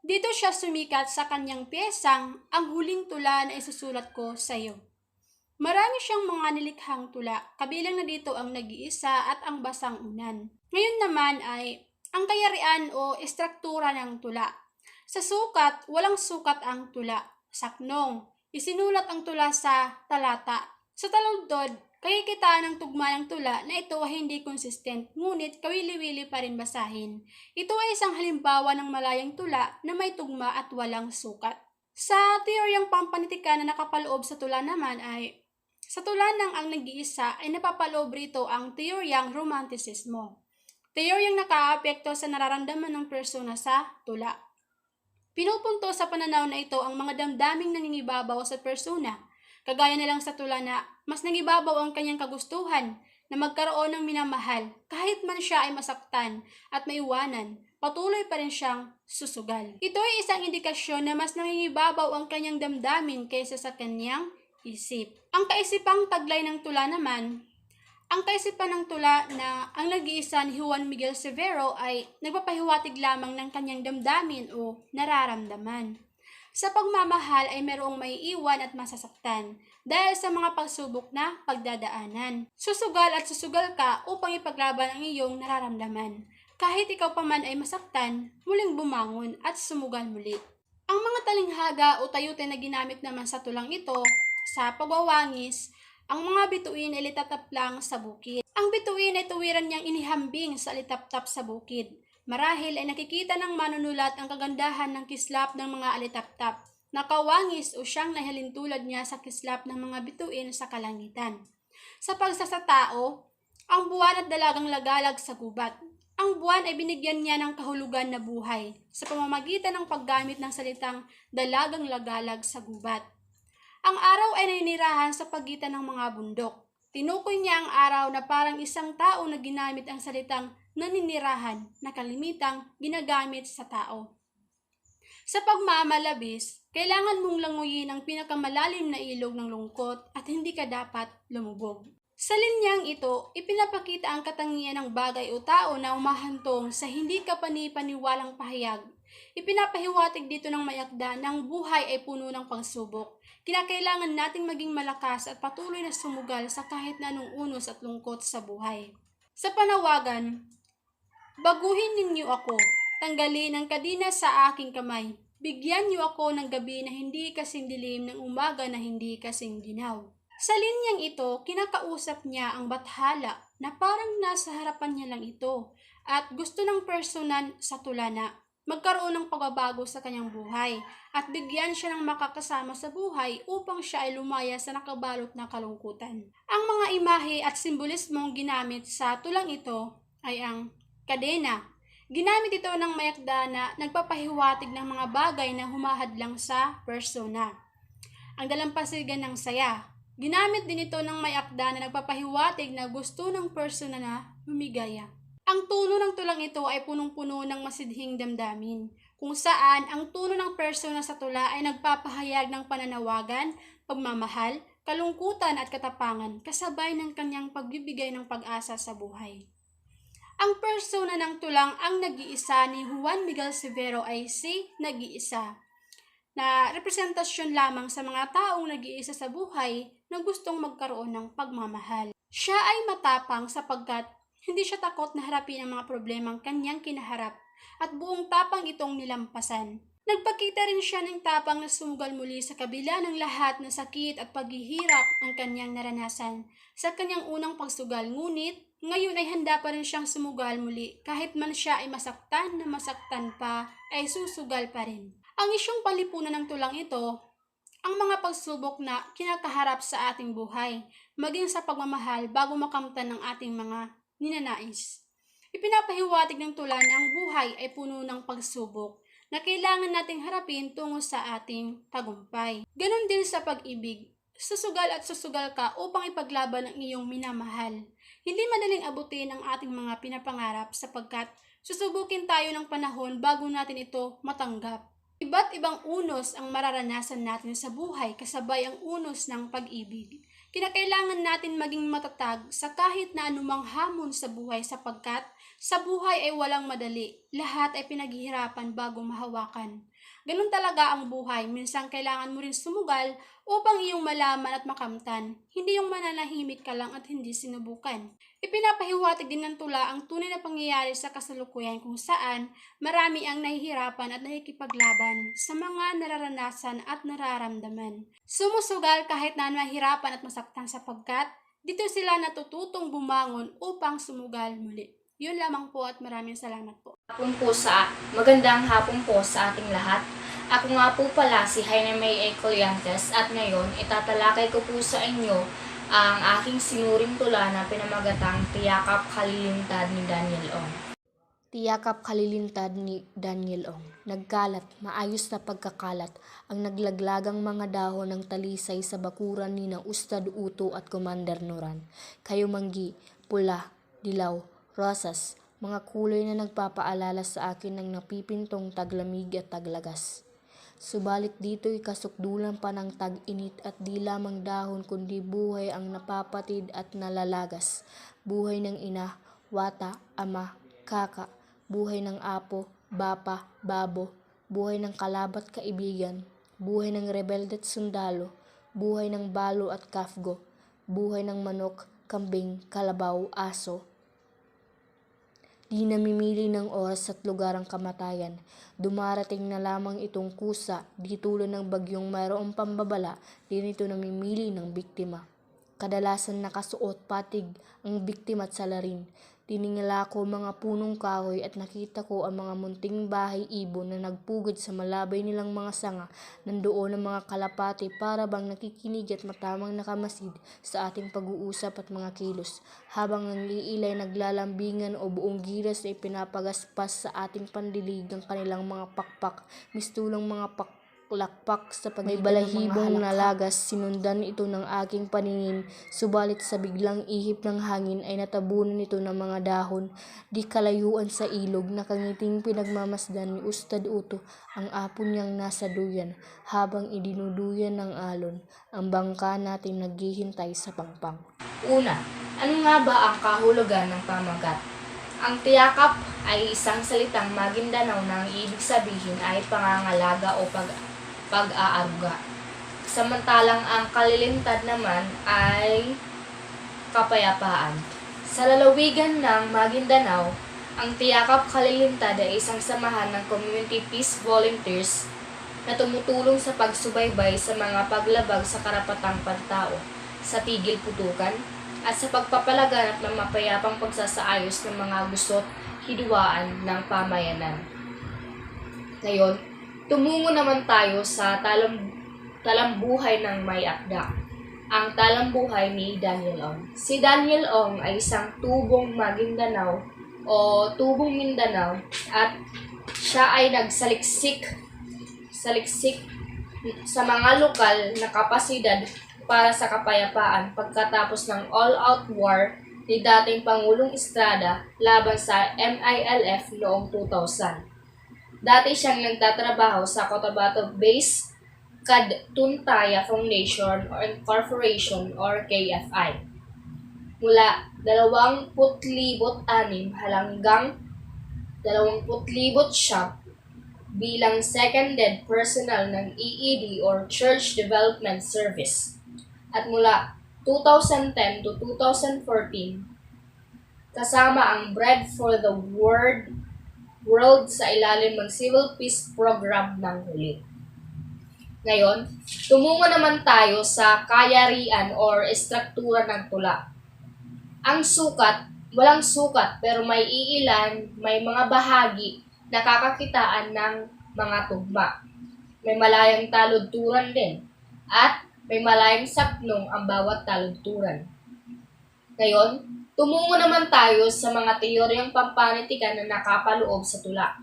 Dito siya sumikat sa kanyang piyesang Ang Huling Tula na Isusulat Ko sa Iyo. Marami siyang mga nilikhang tula, kabilang na dito ang Nag-iisa at ang Basang Unan. Ngayon naman ay ang kayarian o estruktura ng tula. Sa sukat, walang sukat ang tula. Saknong, isinulat ang tula sa talata. Sa taludtod, kakikitaan ng tugma ng tula na ito ay hindi consistent, ngunit kawili-wili pa rin basahin. Ito ay isang halimbawa ng malayang tula na may tugma at walang sukat. Sa teoryang pampanitikan na nakapaloob sa tula naman ay, sa tula ng Ang Nag-iisa ay napapaloob rito ang teoryang romantisismo. Teoryang nakaapekto sa nararamdaman ng persona sa tula. Pinupunto sa pananaw na ito ang mga damdaming nangingibabaw sa persona. Kagaya na lang sa tula na mas nangibabaw ang kanyang kagustuhan na magkaroon ng minamahal kahit man siya ay masaktan at maiwanan, patuloy pa rin siyang susugal. Ito ay isang indikasyon na mas nangingibabaw ang kanyang damdamin kaysa sa kanyang isip. Ang kaisipang taglay ng tula naman, ang kaisipan ng tula na ang nag-iisa ni Juan Miguel Severo ay nagpapahiwatig lamang ng kanyang damdamin o nararamdaman. Sa pagmamahal ay merong maiiwan at masasaktan dahil sa mga pagsubok na pagdadaanan. Susugal at susugal ka upang ipaglaban ang iyong nararamdaman. Kahit ikaw pa man ay masaktan, muling bumangon at sumugal muli. Ang mga talinghaga o tayutay na ginamit naman sa tulang ito, sa pagwawangis, ang mga bituin ay litatap lang sa bukid. Ang bituin ay tuwiran niyang inihambing sa litaptap sa bukid. Marahil ay nakikita ng manunulat ang kagandahan ng kislap ng mga alitaptap. Nakawangis o siyang nahalintulad niya sa kislap ng mga bituin sa kalangitan. Sa pagsasatao, ang buwan at dalagang lagalag sa gubat. Ang buwan ay binigyan niya ng kahulugan na buhay sa pamamagitan ng paggamit ng salitang dalagang lagalag sa gubat. Ang araw ay naninirahan sa pagitan ng mga bundok. Tinukoy niya ang araw na parang isang tao na ginamit ang salitang naninirahan na kalimitang ginagamit sa tao. Sa pagmamalabis, kailangan mong languyin ang pinakamalalim na ilog ng lungkot at hindi ka dapat lumubog. Sa linyang ito, ipinapakita ang katangian ng bagay o tao na umahantong sa hindi kapani-paniwalang pahayag. Ipinapahiwatig dito ng mayakda na ang buhay ay puno ng pagsubok. Kinakailangan nating maging malakas at patuloy na sumugal sa kahit na anong unos at lungkot sa buhay. Sa panawagan, baguhin ninyo ako, tanggalin ang kadina sa aking kamay. Bigyan niyo ako ng gabi na hindi kasing dilim, ng umaga na hindi kasing ginaw. Sa linyang ito, kinakausap niya ang bathala na parang nasa harapan niya lang ito at gusto ng personan sa tula na magkaroon ng pagbabago sa kanyang buhay at bigyan siya ng makakasama sa buhay upang siya ay lumaya sa nakabalot na kalungkutan. Ang mga imahe at simbolismong ginamit sa tulang ito ay ang kadena. Ginamit ito ng mayakda na nagpapahiwatig ng mga bagay na humahadlang sa persona. Ang dalampasigan ng saya. Ginamit din ito ng mayakda na nagpapahiwatig na gusto ng persona na lumigaya. Ang tono ng tulang ito ay punong-puno ng masidhing damdamin, kung saan ang tono ng persona sa tula ay nagpapahayag ng pananawagan, pagmamahal, kalungkutan at katapangan, kasabay ng kanyang pagbibigay ng pag-asa sa buhay. Ang persona ng tulang ang nag-iisa ni Juan Miguel Severo ay si nag-iisa, na representasyon lamang sa mga taong nag-iisa sa buhay na gustong magkaroon ng pagmamahal. Siya ay matapang sapagkat hindi siya takot na harapin ang mga problemang kanyang kinaharap at buong tapang itong nilampasan. Nagpakita rin siya ng tapang na sumugal muli sa kabila ng lahat ng sakit at paghihirap ang kanyang naranasan sa kanyang unang pagsugal, ngunit ngayon ay handa pa rin siyang sumugal muli kahit man siya ay masaktan na masaktan pa ay susugal pa rin. Ang isyong palipunan ng tulang ito, ang mga pagsubok na kinakaharap sa ating buhay, maging sa pagmamahal bago makamtan ng ating mga ninanais. Ipinapahiwatig ng tula na ang buhay ay puno ng pagsubok na kailangan nating harapin tungo sa ating tagumpay. Ganon din sa pag-ibig. Susugal at susugal ka upang ipaglaban ang iyong minamahal. Hindi madaling abutin ang ating mga pinapangarap sapagkat susubukin tayo ng panahon bago natin ito matanggap. Iba't ibang unos ang mararanasan natin sa buhay kasabay ang unos ng pag-ibig. Kinakailangan natin maging matatag sa kahit na anumang hamon sa buhay sapagkat sa buhay ay walang madali. Lahat ay pinaghihirapan bago mahawakan. Ganun talaga ang buhay. Minsan kailangan mo rin sumugal upang iyong malaman at makamtan. Hindi yung mananahimik ka lang at hindi sinubukan. Ipinapahiwatig din ng tula ang tunay na pangyayari sa kasalukuyan kung saan marami ang nahihirapan at nakikipaglaban sa mga nararanasan at nararamdaman. Sumusugal kahit na mahirapan at masaktan sapagkat dito sila natututong bumangon upang sumugal muli. Yun lamang po at maraming salamat po. Magandang hapon po sa ating lahat. Ako nga po pala si Jaime May A. Colliantes at ngayon itatalakay ko po sa inyo ang aking sinuring tula na pinamagatang Tiyakap Kalilintad ni Daniel Ong. Tiyakap kalilintad ni Daniel Ong. Nagkalat, maayos na pagkakalat, ang naglaglagang mga dahon ng talisay sa bakuran ni na Ustad Uto at Commander Noran. Kayo manggi, pula, dilaw, rosas, mga kulay na nagpapaalala sa akin ng napipintong taglamig at taglagas. Subalit dito'y kasukdulan pa ng tag-init at di lamang dahon kundi buhay ang napapatid at nalalagas. Buhay ng ina, wata, ama, kaka, buhay ng apo, bapa, babo, buhay ng kalabat kaibigan, buhay ng rebelde at sundalo, buhay ng balo at kafgo, buhay ng manok, kambing, kalabaw, aso. Di namimili ng oras at lugar ang kamatayan. Dumarating na lamang itong kusa, di tulad ng bagyong mayroong pambabala, di nito namimili ng biktima. Kadalasan nakasuot patig ang biktima at salarin. Tiningala ko mga punong kahoy at nakita ko ang mga munting bahay ibon na nagpugad sa malabay nilang mga sanga. Nandoon ang mga kalapati para bang nakikinig at matamang nakamasid sa ating pag-uusap at mga kilos. Habang ang iilay naglalambingan o buong giras ay pinapagaspas sa ating pandilig ang kanilang mga pakpak, mistulang mga lakpak sa pagitan ng mga balahibong nalagas, sinundan ito ng aking paningin, subalit sa biglang ihip ng hangin ay natabunan ito ng mga dahon. Di kalayuan sa ilog, nakangiting pinagmamasdan ni Ustad Uto ang apo niyang nasa duyan, habang idinuduyan ng alon ang bangka natin naghihintay sa pangpang. Una, ano nga ba ang kahulugan ng pamagat? Ang tiyakap ay isang salitang Maguindanao na ang ibig sabihin ay pangangalaga o pag-aaruga. Samantalang ang kalilintad naman ay kapayapaan. Sa lalawigan ng Maguindanao, ang Tiyakap Kalilintad ay isang samahan ng community peace volunteers na tumutulong sa pagsubaybay sa mga paglabag sa karapatang pantao, sa tigil putukan, at sa pagpapalaganap ng mapayapang pagsasaayos ng mga gusot hidwaan ng pamayanan. Ngayon, tumungo naman tayo sa talambuhay ng may akda, ang talambuhay ni Daniel Ong. Si Daniel Ong ay isang tubong Maguindanao o tubong Mindanao at siya ay nagsaliksik sa mga lokal na kapasidad para sa kapayapaan pagkatapos ng all-out war ni dating Pangulong Estrada laban sa MILF noong 2000. Dati siyang nagtatrabaho sa Cotabato-based Kadtuntaya Foundation or Corporation or KFI. Mula 20,600 hanggang 20,900 bilang seconded personnel ng EED or Church Development Service. At mula 2010 to 2014, kasama ang Bread for the World sa ilalim ng Civil Peace Program ng huli. Ngayon, tumungo naman tayo sa kayarian or estruktura ng tula. Ang sukat, walang sukat pero may iilan, may mga bahagi na kakakitaan ng mga tugma. May malayang taludturan din at may malayang saknong ang bawat taludturan. Ngayon, tumungo naman tayo sa mga teoryang pampanitikan na nakapaloob sa tula.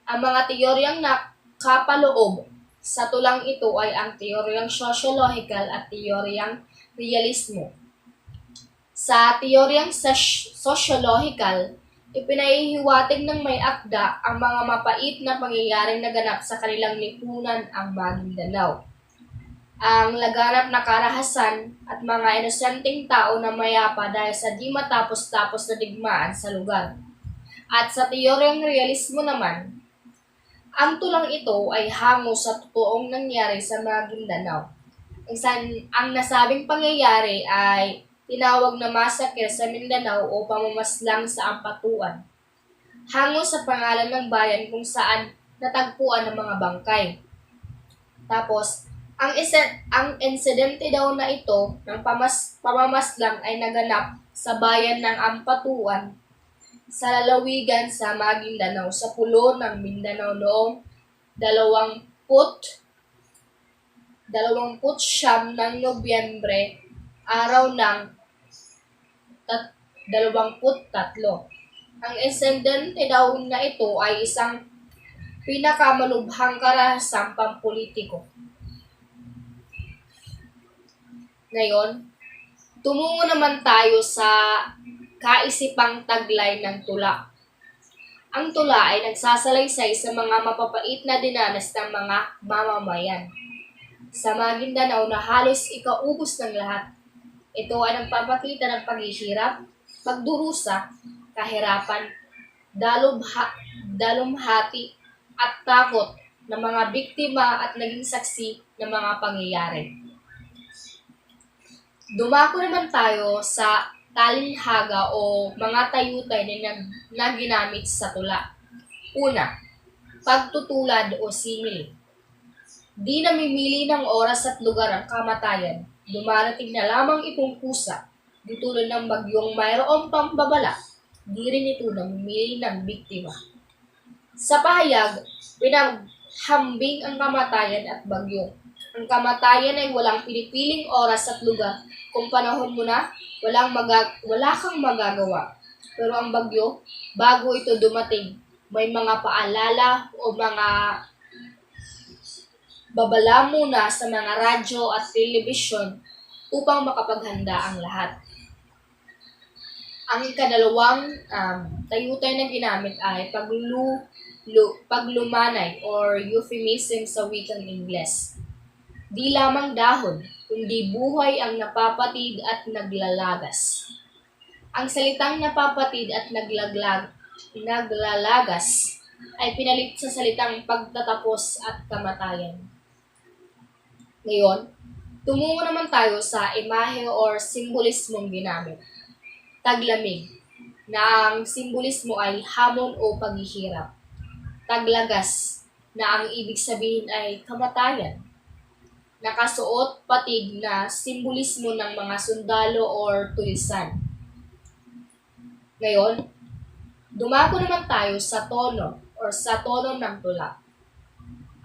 Ang mga teoryang nakapaloob sa tulang ito ay ang teoryang sociological at teoryang realismo. Sa teoryang sociological, ipinahihiwatig ng may akda ang mga mapait na pangyayaring naganap sa kanilang lipunan ang Maguindanao. Ang laganap na karahasan at mga inosenteng tao na mayapa dahil sa di matapos-tapos na digmaan sa lugar. At sa teoryang realismo naman, ang tulang ito ay hango sa totoong nangyari sa Maguindanao. Ang nasabing pangyayari ay tinawag na masakre sa Mindanao o pamamaslang sa Ampatuan, hango sa pangalan ng bayan kung saan natagpuan ang mga bangkay. Tapos, ang insidente daw na ito ng pamamaslang ay naganap sa bayan ng Ampatuan sa lalawigan sa Maguindanao sa pulo ng Mindanao noong 29 ng Nobyembre, araw ng 23. Ang insidente daw na ito ay isang pinakamalubhang karahasang pampolitiko. Ngayon, tumungo naman tayo sa kaisipang taglay ng tula. Ang tula ay nagsasalaysay sa mga mapapait na dinanas ng mga mamamayan sa Maguindanao na halos ikaubos ng lahat. Ito ay nagpapakita ng paghihirap, pagdurusa, kahirapan, dalumhati at takot ng mga biktima at naging saksi ng mga pangyayari. Dumako naman tayo sa talinghaga o mga tayutay na ginamit sa tula. Una, pagtutulad o simile. Di namimili ng oras at lugar ang kamatayan. Dumarating na lamang itong kusa, di tulad ng bagyong mayroong pambabala, di rin ito namimili ng biktima. Sa pahayag, pinaghambing ang kamatayan at bagyo. Ang kamatayan ay walang pinipiling oras at lugar. Kung panahon mo na, wala kang magagawa. Pero ang bagyo, bago ito dumating, may mga paalala o mga babala muna sa mga radyo at telebisyon upang makapaghanda ang lahat. Ang ikadalawang tayutay na ginamit ay paglumanay or euphemism sa wikang Ingles. Di lamang dahon, kundi buhay ang napapatid at naglalagas. Ang salitang napapatid at naglalagas ay pinalit sa salitang pagtatapos at kamatayan. Ngayon, tumungo naman tayo sa imahe or simbolismong ginamit. Taglamig, na ang simbolismo ay hamon o paghihirap. Taglagas, na ang ibig sabihin ay kamatayan. Nakasuot patig na simbolismo ng mga sundalo or tulisan. Ngayon, dumako naman tayo sa tono or sa tono ng tula.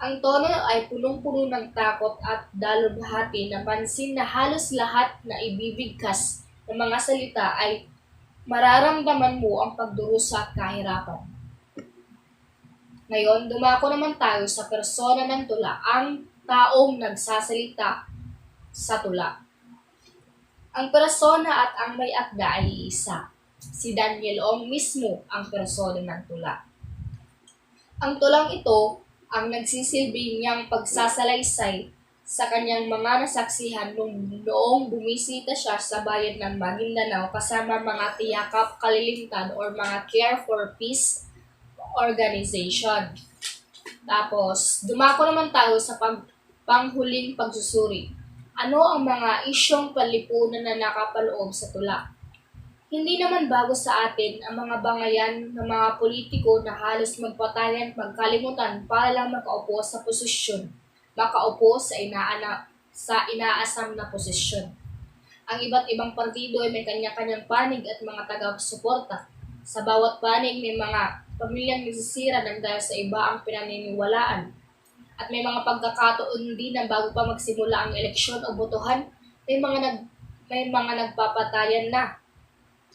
Ang tono ay punong-puno ng takot at dalubhati na pansin na halos lahat na ibibigkas ng mga salita ay mararamdaman mo ang pagdurusa at kahirapan. Ngayon, dumako naman tayo sa persona ng tula, ang taong nagsasalita sa tula. Ang persona at ang may akda ay iisa. Si Daniel Ong mismo ang persona ng tula. Ang tulang ito ang nagsisilbi niyang pagsasalaysay sa kanyang mga nasaksihan noong bumisita siya sa bayan ng Maguindanao kasama mga tiyakap kalilintan or mga Care for Peace organization. Tapos, dumako naman tayo sa panghuling pagsusuri. Ano ang mga isyong panlipunan na nakapaloob sa tula? Hindi naman bago sa atin ang mga bangayan ng mga politiko na halos magpatayan at magkalimutan para lang makaupo sa posisyon, makaupo sa inaasam na posisyon. Ang iba't ibang partido ay may kanya-kanyang panig at mga taga-suporta. Sa bawat panig may mga pamilyang nasisira ng dahil sa iba ang pinaniniwalaan. At may mga pagkakataon din na bago pa magsimula ang eleksyon o botohan, may mga nagpapatayan na.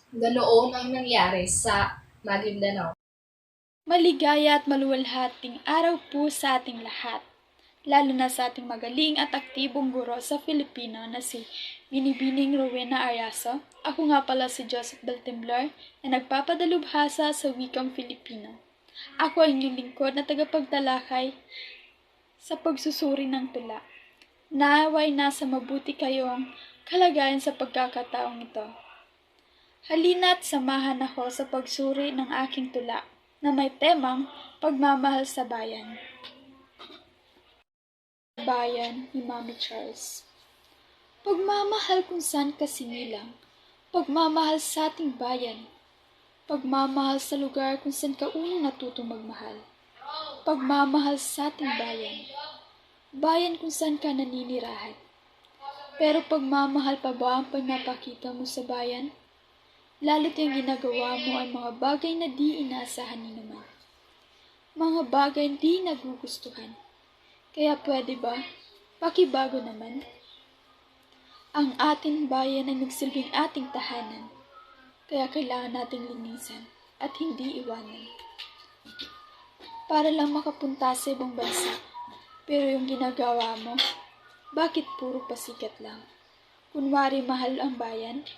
Ganoon ang nangyari sa Maguindanao. Maligaya at maluwalhating araw po sa ating lahat, lalo na sa ating magaling at aktibong guro sa Filipino na si Binibining Rowena Ariaso. Ako nga pala si Joseph Baltimblor na nagpapadalubhasa sa wikang Filipino. Ako ay inyong lingkod na tagapagtalakay sa pagsusuri ng tula. Naaway nasa mabuti kayong kalagayan sa pagkakataong ito. Halina't samahan ako sa pagsuri ng aking tula na may temang pagmamahal sa bayan. Bayan ni Mami Charles. Pagmamahal kung saan ka sinilang, pagmamahal sa ating bayan, pagmamahal sa lugar kung saan ka unang natutong magmahal, pagmamahal sa ating bayan, bayan kung saan ka naninirahan. Pero pagmamahal pa ba ang pinapakita mo sa bayan? Lalo't yung ginagawa mo ay mga bagay na di inaasahan ni naman. Mga bagay di nagugustuhan. Kaya pwede ba? Pakibago naman. Ang ating bayan ay nagsilbing ating tahanan. Kaya kailangan nating linisan. at hindi iwanan. Para lang makapunta sa ibang bansa. Pero yung ginagawa mo, bakit puro pasikat lang? Kunwari mahal ang bayan,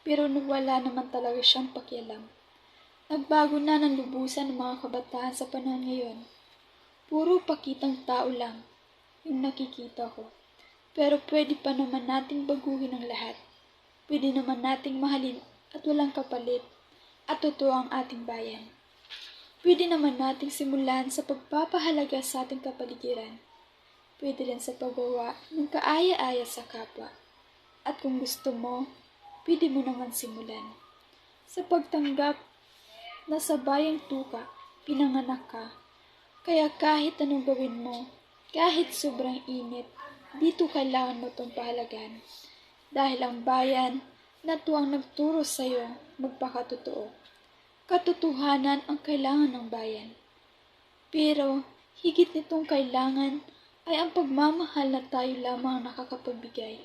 pero wala naman talaga siyang pakialam. Nagbago na ng lubusan ng mga kabataan sa panahon ngayon. Puro pakitang tao lang yung nakikita ko. Pero pwede pa naman nating baguhin ang lahat. Pwede naman nating mahalin at walang kapalit at totoo ang ating bayan. Pwede naman nating simulan sa pagpapahalaga sa ating kapaligiran. Pwede rin sa paggawa ng kaaya-aya sa kapwa. At kung gusto mo, pwede mo naman simulan. Sa pagtanggap na sa bayang tuka, pinanganak ka. Kaya kahit anong gawin mo, kahit sobrang init, dito kailangan mo itong pahalagahan. Dahil ang bayan na tuwang nagturo sa'yo magpakatotoo. Katotohanan ang kailangan ng bayan. Pero higit nitong kailangan ay ang pagmamahal na tayo lamang ang nakakapagbigay.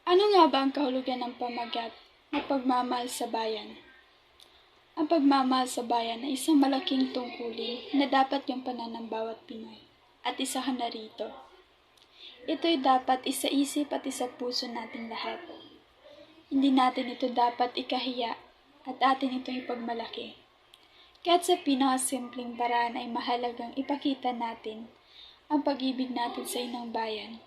Ano nga ba ang kahulugan ng pamagat na pagmamahal sa bayan? Ang pagmamahal sa bayan ay isang malaking tungkulin na dapat yung ng bawat Pinoy. At isa ka na rito. Ito'y dapat isa-isip at isa-puso nating lahat. Hindi natin ito dapat ikahiya at atin itong ipagmalaki. Kaya't sa pinakasimpleng paraan ay mahalagang ipakita natin ang pag-ibig natin sa inang bayan.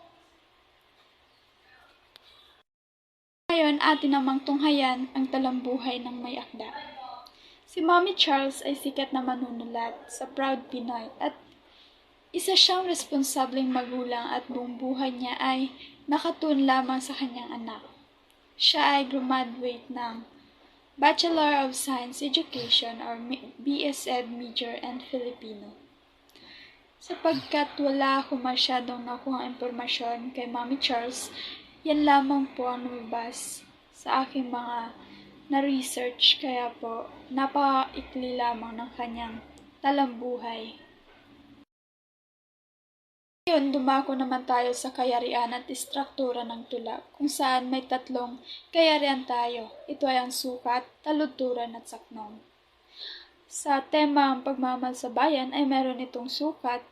Ngayon, atin namang tunghayan ang talambuhay ng may akda. Si Mommy Charles ay sikat na manunulat sa Proud Pinoy at isa siyang responsableng magulang at buong buhay niya ay nakatuon lamang sa kanyang anak. Siya ay graduate ng Bachelor of Science Education or BSEd major and Filipino. Sapagkat wala ako masyadong nakuha impormasyon kay Mommy Charles, yan lamang po ang lumabas sa aking mga na-research, kaya po napakaikli lamang ng kanyang talambuhay. Ngayon, dumako naman tayo sa kayarian at istruktura ng tula, kung saan may tatlong kayarian tayo. Ito ay ang sukat, taludturan at saknong. Sa tema ang pagmamahal sa bayan ay meron itong sukat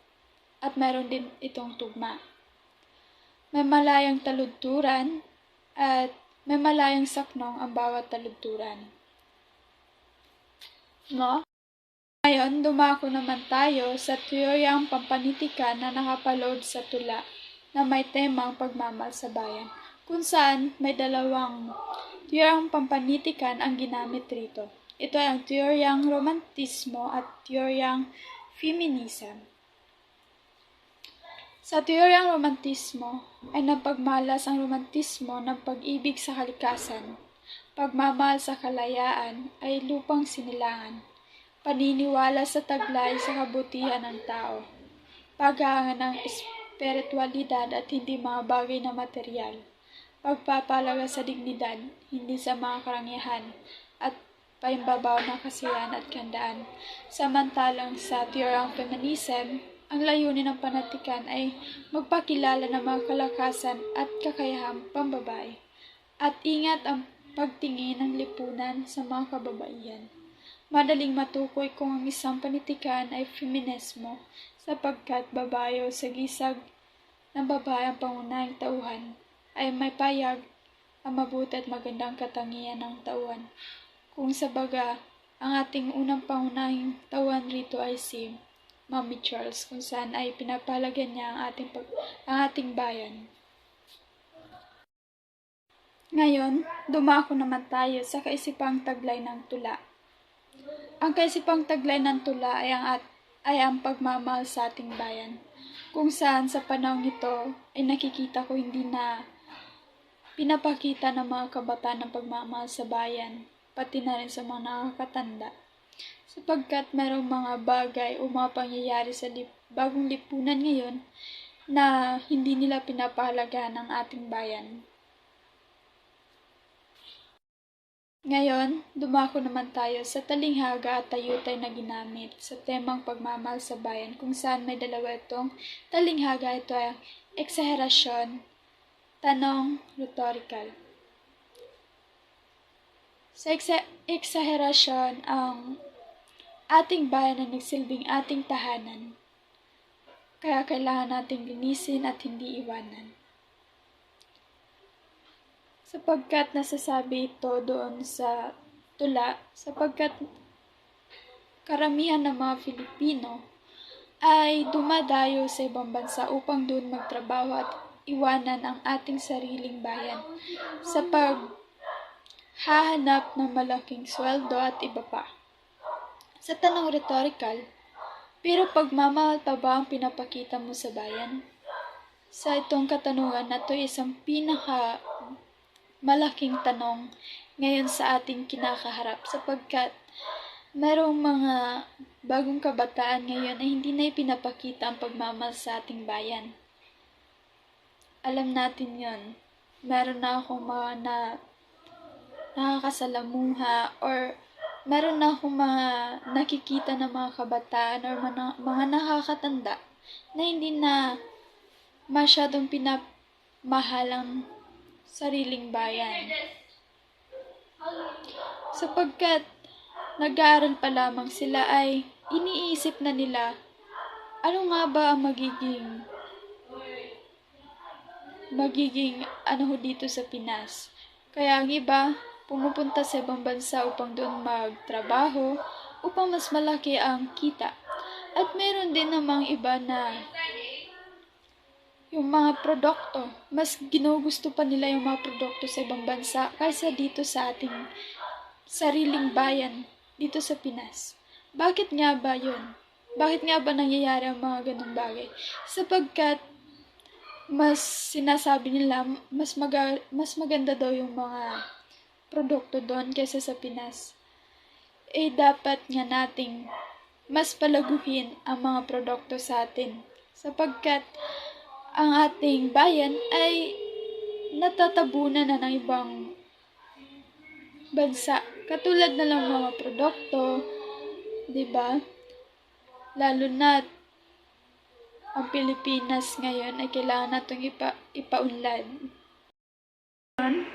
at meron din itong tugma. May malayang taludturan at may malayang saknong ang bawat taludturan. No? Ngayon, dumako naman tayo sa teoryang pampanitikan na nakapalood sa tula na may temang pagmamahal sa bayan, kung saan may dalawang teoryang pampanitikan ang ginamit rito. Ito ay ang teoryang romantismo at teoryang feminism. Sa teoryang romantismo ay napagmalas ang romantismo ng pag-ibig sa kalikasan, pagmamahal sa kalayaan ay lupang sinilangan, paniniwala sa taglay sa kabutihan ng tao, paghahanga ng espiritualidad at hindi mga bagay na material, pagpapalaga sa dignidad, hindi sa mga karangyaan, at paimbabaw ng kasiyahan at kandaan. Samantalang sa teoryang feminism, ang layunin ng panatikan ay magpakilala ng mga kalakasan at kakayahang pambabae, at ingat ang pagtingin ng lipunan sa mga kababaihan. Madaling matukoy kung ang isang panitikan ay feminismo sapagkat babae o sa gisag ng babae ang pangunahing tauhan ay may payag ang mabuti at magandang katangian ng tauhan. Kung sa baga, ang ating unang pangunahing tauhan rito ay si Mommy Charles, kung saan ay pinapahalagan niya ang ating bayan. Ngayon, dumako naman tayo sa kaisipang taglay ng tula. Ang kaisipang taglay ng tula ay ang pagmamahal sa ating bayan, kung saan sa panahon ito ay nakikita ko hindi na pinapakita ng mga kabataan ng pagmamahal sa bayan, pati na rin sa mga nakakatanda. Sapagkat mayroong mga bagay o mga pangyayari sa bagong lipunan ngayon na hindi nila pinapahalagahan ng ating bayan. Ngayon, dumako naman tayo sa talinghaga at tayutay na ginamit sa temang pagmamahal sa bayan, kung saan may dalawa itong talinghaga. Ito ay eksaherasyon, tanong, rhetorical. Sa eksaherasyon ang ating bayan na nagsilbing ating tahanan. Kaya kailangan nating linisin at hindi iwanan. Sapagkat nasasabi ito doon sa tula, sapagkat karamihan ng mga Filipino ay dumadayo sa ibang bansa upang doon magtrabaho at iwanan ang ating sariling bayan sa paghahanap ng malaking sweldo at iba pa. Sa tanong rhetorical, pero pagmamahal pa ba ang pinapakita mo sa bayan? Sa itong katanungan na ito, isang malaking tanong ngayon sa ating kinakaharap sapagkat merong mga bagong kabataan ngayon na hindi na ipinapakita ang pagmamahal sa ating bayan. Alam natin yon. Meron na akong mga nakakasalamuha or meron na akong mga nakikita na mga kabataan or mga nakakatanda na hindi na masyadong pinamahal ang sariling bayan. Sapagkat nag-aaral pa lamang sila ay iniisip na nila ano nga ba ang magiging dito sa Pinas. Kaya ang iba pumupunta sa ibang bansa upang doon magtrabaho upang mas malaki ang kita. At meron din namang iba na yung mga produkto, mas ginugusto pa nila yung mga produkto sa ibang bansa kaysa dito sa ating sariling bayan, dito sa Pinas. Bakit nga ba yun? Bakit nga ba nangyayari ang mga ganung bagay? Sapagkat mas sinasabi nila, mas maganda daw yung mga produkto doon kaysa sa Pinas. Dapat nga nating mas palaguhin ang mga produkto sa atin. Sapagkat ang ating bayan ay natatabunan na ng ibang bansa. Katulad na lang mga produkto, di ba? Lalo na ang Pilipinas ngayon ay kailangan natong ipaunlad.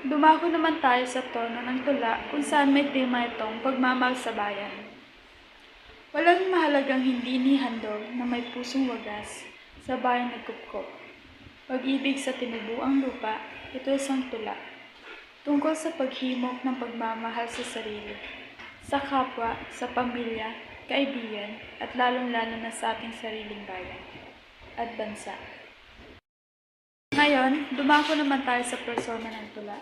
Dumako naman tayo sa tono ng tula kung saan may tema itong pagmamahal sa bayan. Walang mahalagang hindi nihandog na may pusong wagas sa bayan nagkupkop. Pag-ibig sa tinubuang lupa, ito isang tula. Tungkol sa paghimok ng pagmamahal sa sarili, sa kapwa, sa pamilya, kaibigan, at lalong-lalo na sa ating sariling bayan at bansa. Ngayon, dumako naman tayo sa persona ng tula.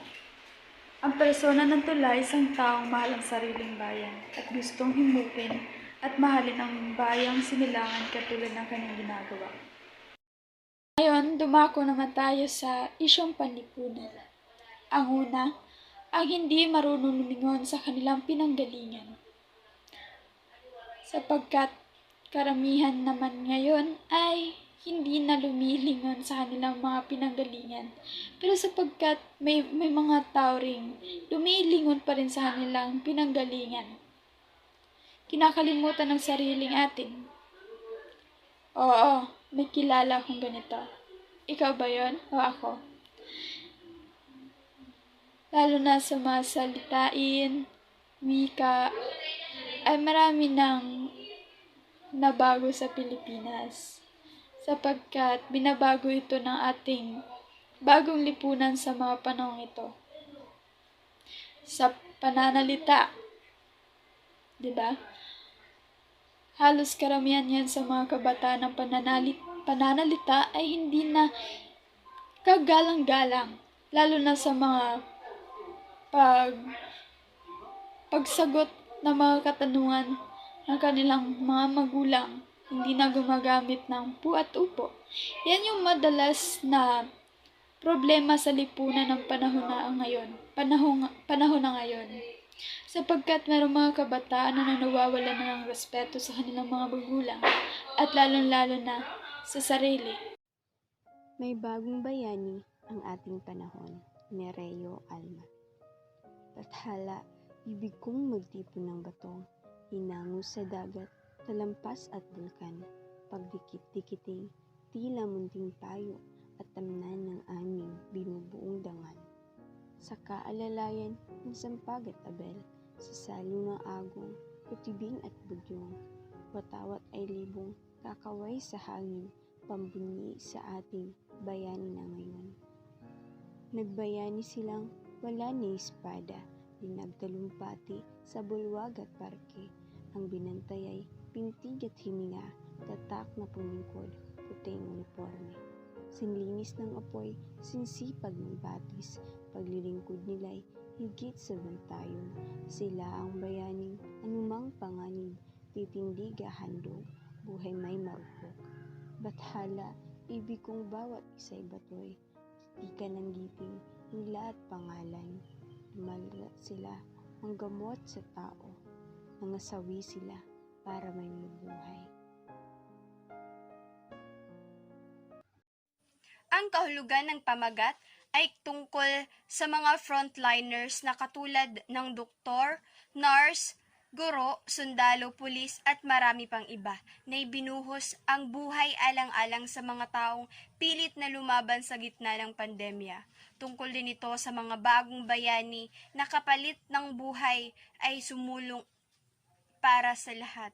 Ang persona ng tula ay isang taong mahal ang sariling bayan at gustong himukin at mahalin ang bayang sinilangan katulad ng kanyang ginagawa. Ngayon, dumako naman tayo sa isyong panlipunan. Ang una, ang hindi marunong lumingon sa kanilang pinanggalingan. Sapagkat karamihan naman ngayon ay hindi na lumilingon sa kanilang mga pinanggalingan. Pero sapagkat may mga tao ring lumilingon pa rin sa kanilang pinanggalingan. Kinakalimutan ng sariling atin. Oo, may kilala akong ganito. Ikaw ba yon o ako? Lalo na sa mga salitain, wika, ay marami nang nabago sa Pilipinas. Sapagkat binabago ito ng ating bagong lipunan sa mga panahong ito. Sa pananalita, di ba? Halos karamihan yan sa mga kabataan ng pananalita ay hindi na kagalang-galang, lalo na sa mga pagsagot ng mga katanungan ng kanilang mga magulang, hindi na gumagamit ng pu at upo. Yan yung madalas na problema sa lipunan ng panahon na ngayon. Sapagkat mayroong mga kabataan na nawawalan na ng respeto sa kanilang mga magulang at lalong-lalo na sa sarili. May bagong bayani ang ating panahon ni Reo Alma. Tathala, ibig kong magtipon ng bato, hinango sa dagat, talampas at bulkan, pagdikit-dikiting, tila munting payo at tamnan ng aming binubuong dangal. sa kaalalayan ng Sampag at Abel, sa salo ng agong, kutibing at bugyong, watawat ay libong kakaway sa hangin, pambunyi sa ating bayani na ngayon. Nagbayani silang wala ni espada, dinagtalumpati sa bulwag at parke, ang binantay ay pintig at hininga, tatak na pumingkod, puting uniforme. Sinlinis ng apoy, sinsipag ng batis, paglilingkod nila'y higit sa bantayon. Sila ang bayaning anumang panganib, titindiga handog, buhay may marupok. Bathala, ibig kong bawat isa'y batoy, titikan ng giting, hila at pangalan. Lumalat sila ang gamot sa tao, nangasawi sila para may mabuhay. Ang kahulugan ng pamagat ay tungkol sa mga frontliners na katulad ng doktor, nurse, guro, sundalo, pulis at marami pang iba na ibinuhos ang buhay alang-alang sa mga taong pilit na lumaban sa gitna ng pandemya. Tungkol din ito sa mga bagong bayani na kapalit ng buhay ay sumulong para sa lahat.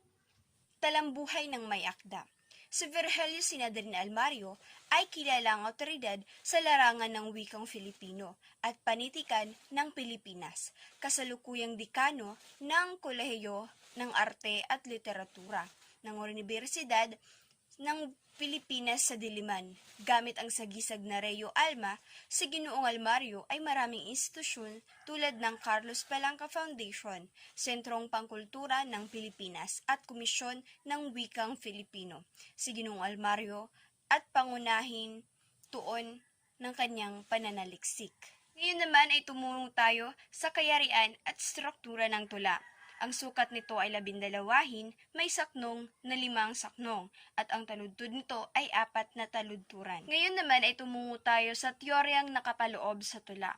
Talambuhay ng may akda. Si Virgilio Sinadrin Almario ay kilalang awtoridad sa larangan ng wikang Filipino at panitikan ng Pilipinas, kasalukuyang dekano ng Kolehiyo ng Arte at Literatura ng Universidad ng Pilipinas sa Diliman. Gamit ang sagisag na Reo Alma, si Ginoong Almario ay maraming institusyon tulad ng Carlos Palanca Foundation, Sentrong Pangkultura ng Pilipinas at Komisyon ng Wikang Filipino. Si Ginoong Almario at pangunahing tuon ng kanyang pananaliksik. Ngayon naman ay tumulong tayo sa kayarian at struktura ng tula. Ang sukat nito ay 12, may saknong na 5 saknong, at ang taludtod nito ay 4 na taludturan. Ngayon naman ay tumungo tayo sa teoryang nakapaloob sa tula.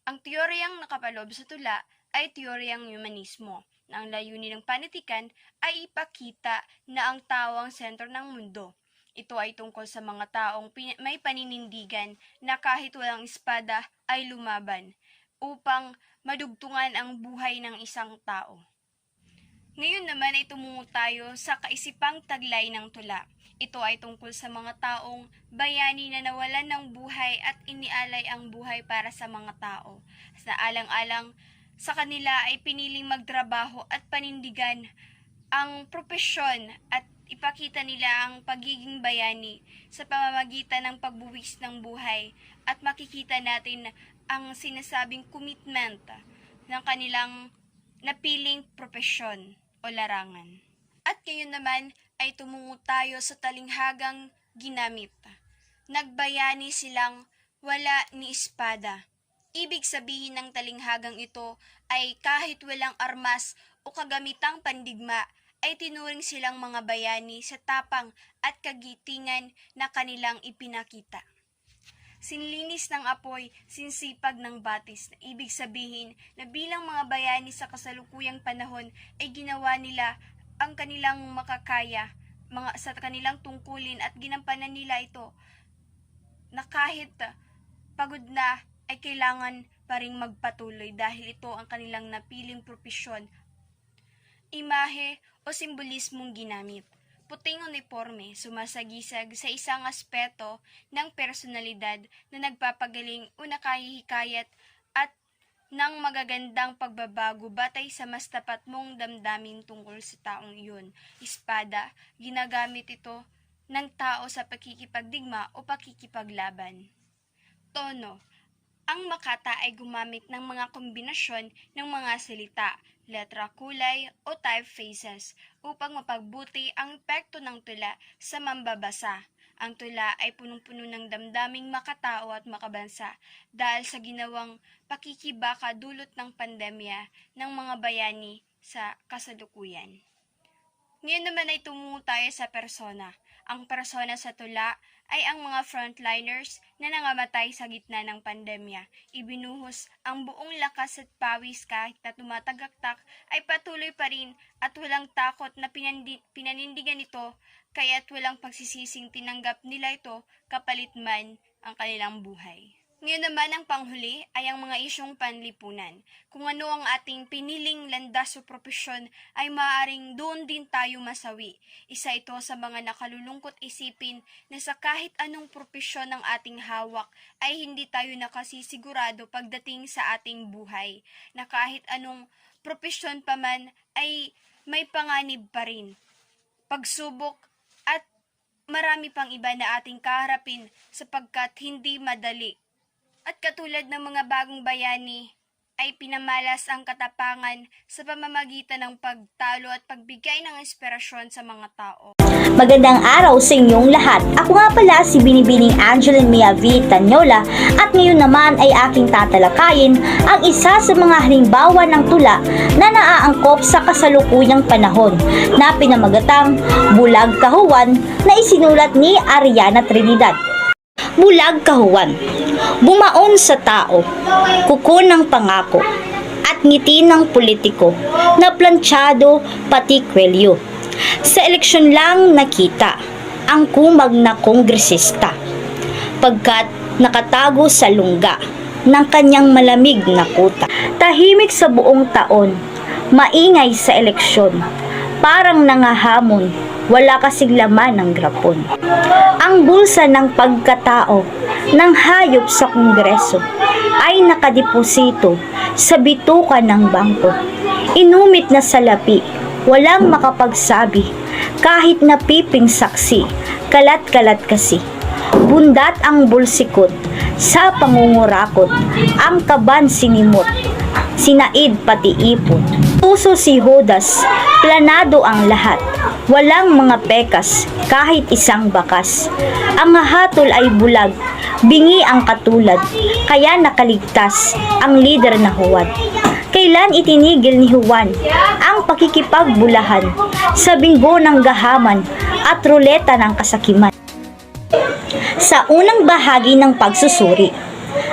Ang teoryang nakapaloob sa tula ay teoryang humanismo, na ang layunin ng panitikan ay ipakita na ang tao ang sentro ng mundo. Ito ay tungkol sa mga taong may paninindigan na kahit walang espada ay lumaban upang madugtungan ang buhay ng isang tao. Ngayon naman ay tumungo tayo sa kaisipang taglay ng tula. Ito ay tungkol sa mga taong bayani na nawalan ng buhay at inialay ang buhay para sa mga tao. Sa alang-alang sa kanila ay piniling magtrabaho at panindigan ang propesyon at ipakita nila ang pagiging bayani sa pamamagitan ng pagbuwis ng buhay, at makikita natin ang sinasabing commitment ng kanilang napiling propesyon o larangan. At ngayon naman ay tumungo tayo sa talinghagang ginamit. Nagbayani silang wala ni espada. Ibig sabihin ng talinghagang ito ay kahit walang armas o kagamitang pandigma, ay tinuring silang mga bayani sa tapang at kagitingan na kanilang ipinakita. Sinlinis ng apoy, sinsipag ng batis, na ibig sabihin na bilang mga bayani sa kasalukuyang panahon ay ginawa nila ang kanilang makakaya sa kanilang tungkulin at ginampanan nila ito na kahit pagod na ay kailangan pa ring magpatuloy dahil ito ang kanilang napiling propesyon. Imahe o simbolismong ginamit. Puting uniforme, sumasagisag sa isang aspeto ng personalidad na nagpapagaling o nakahihikayat at ng magagandang pagbabago batay sa mas tapat mong damdamin tungkol sa taong iyon. Espada, ginagamit ito ng tao sa pakikipagdigma o pakikipaglaban. Tono. Ang makata ay gumamit ng mga kombinasyon ng mga salita, letra, kulay o typefaces upang mapagbuti ang epekto ng tula sa mambabasa. Ang tula ay punong-puno ng damdaming makatao at makabansa dahil sa ginawang pakikibaka dulot ng pandemya ng mga bayani sa kasalukuyan. Ngayon naman ay tumungo tayo sa persona. Ang persona sa tula ay ang mga frontliners na nangamatay sa gitna ng pandemya. Ibinuhos ang buong lakas at pawis kahit na tumatagaktak ay patuloy pa rin at walang takot na pinanindigan ito, kaya't walang pagsisising tinanggap nila ito kapalit man ang kanilang buhay. Ngayon naman ang panghuli ay ang mga isyong panlipunan. Kung ano ang ating piniling landas o propesyon ay maaaring doon din tayo masawi. Isa ito sa mga nakalulungkot isipin na sa kahit anong propesyon ng ating hawak ay hindi tayo nakasisigurado pagdating sa ating buhay. Na kahit anong propesyon pa man ay may panganib pa rin, pagsubok at marami pang iba na ating kaharapin sapagkat hindi madali. At katulad ng mga bagong bayani, ay pinamalas ang katapangan sa pamamagitan ng pagtalo at pagbigay ng inspirasyon sa mga tao. Magandang araw sa inyong lahat. Ako nga pala si Binibining Angeline Mia V. Tanyola at ngayon naman ay aking tatalakayin ang isa sa mga halimbawa ng tula na naaangkop sa kasalukuyang panahon na pinamagatang Bulag Kahuwan na isinulat ni Ariana Trinidad. Bulag Kahuwan. Bumaon sa tao, kuko ng pangako, at ngiti ng politiko, na planchado pati kwelyo. Sa eleksyon lang nakita ang kumag na kongresista, pagkat nakatago sa lungga ng kanyang malamig na kuta. Tahimik sa buong taon, maingay sa eleksyon, parang nangahamon, wala kasing laman ng grapon. Ang bulsa ng pagkatao ng hayop sa kongreso ay nakadeposito sa bituka ng bangko. Inumit na salapi, walang makapagsabi, kahit napiping saksi, kalat-kalat kasi. Bundat ang bulsikot, sa pangungurakot, ang kaban sinimot, sinaid pati ipon. Tuso si Judas, planado ang lahat, walang mga pekas, kahit isang bakas. Ang hatol ay bulag, bingi ang katulad, kaya nakaligtas ang lider na huwad. Kailan itinigil ni Juan ang pakikipagbulahan sa binggo ng gahaman at ruleta ng kasakiman? Sa unang bahagi ng pagsusuri,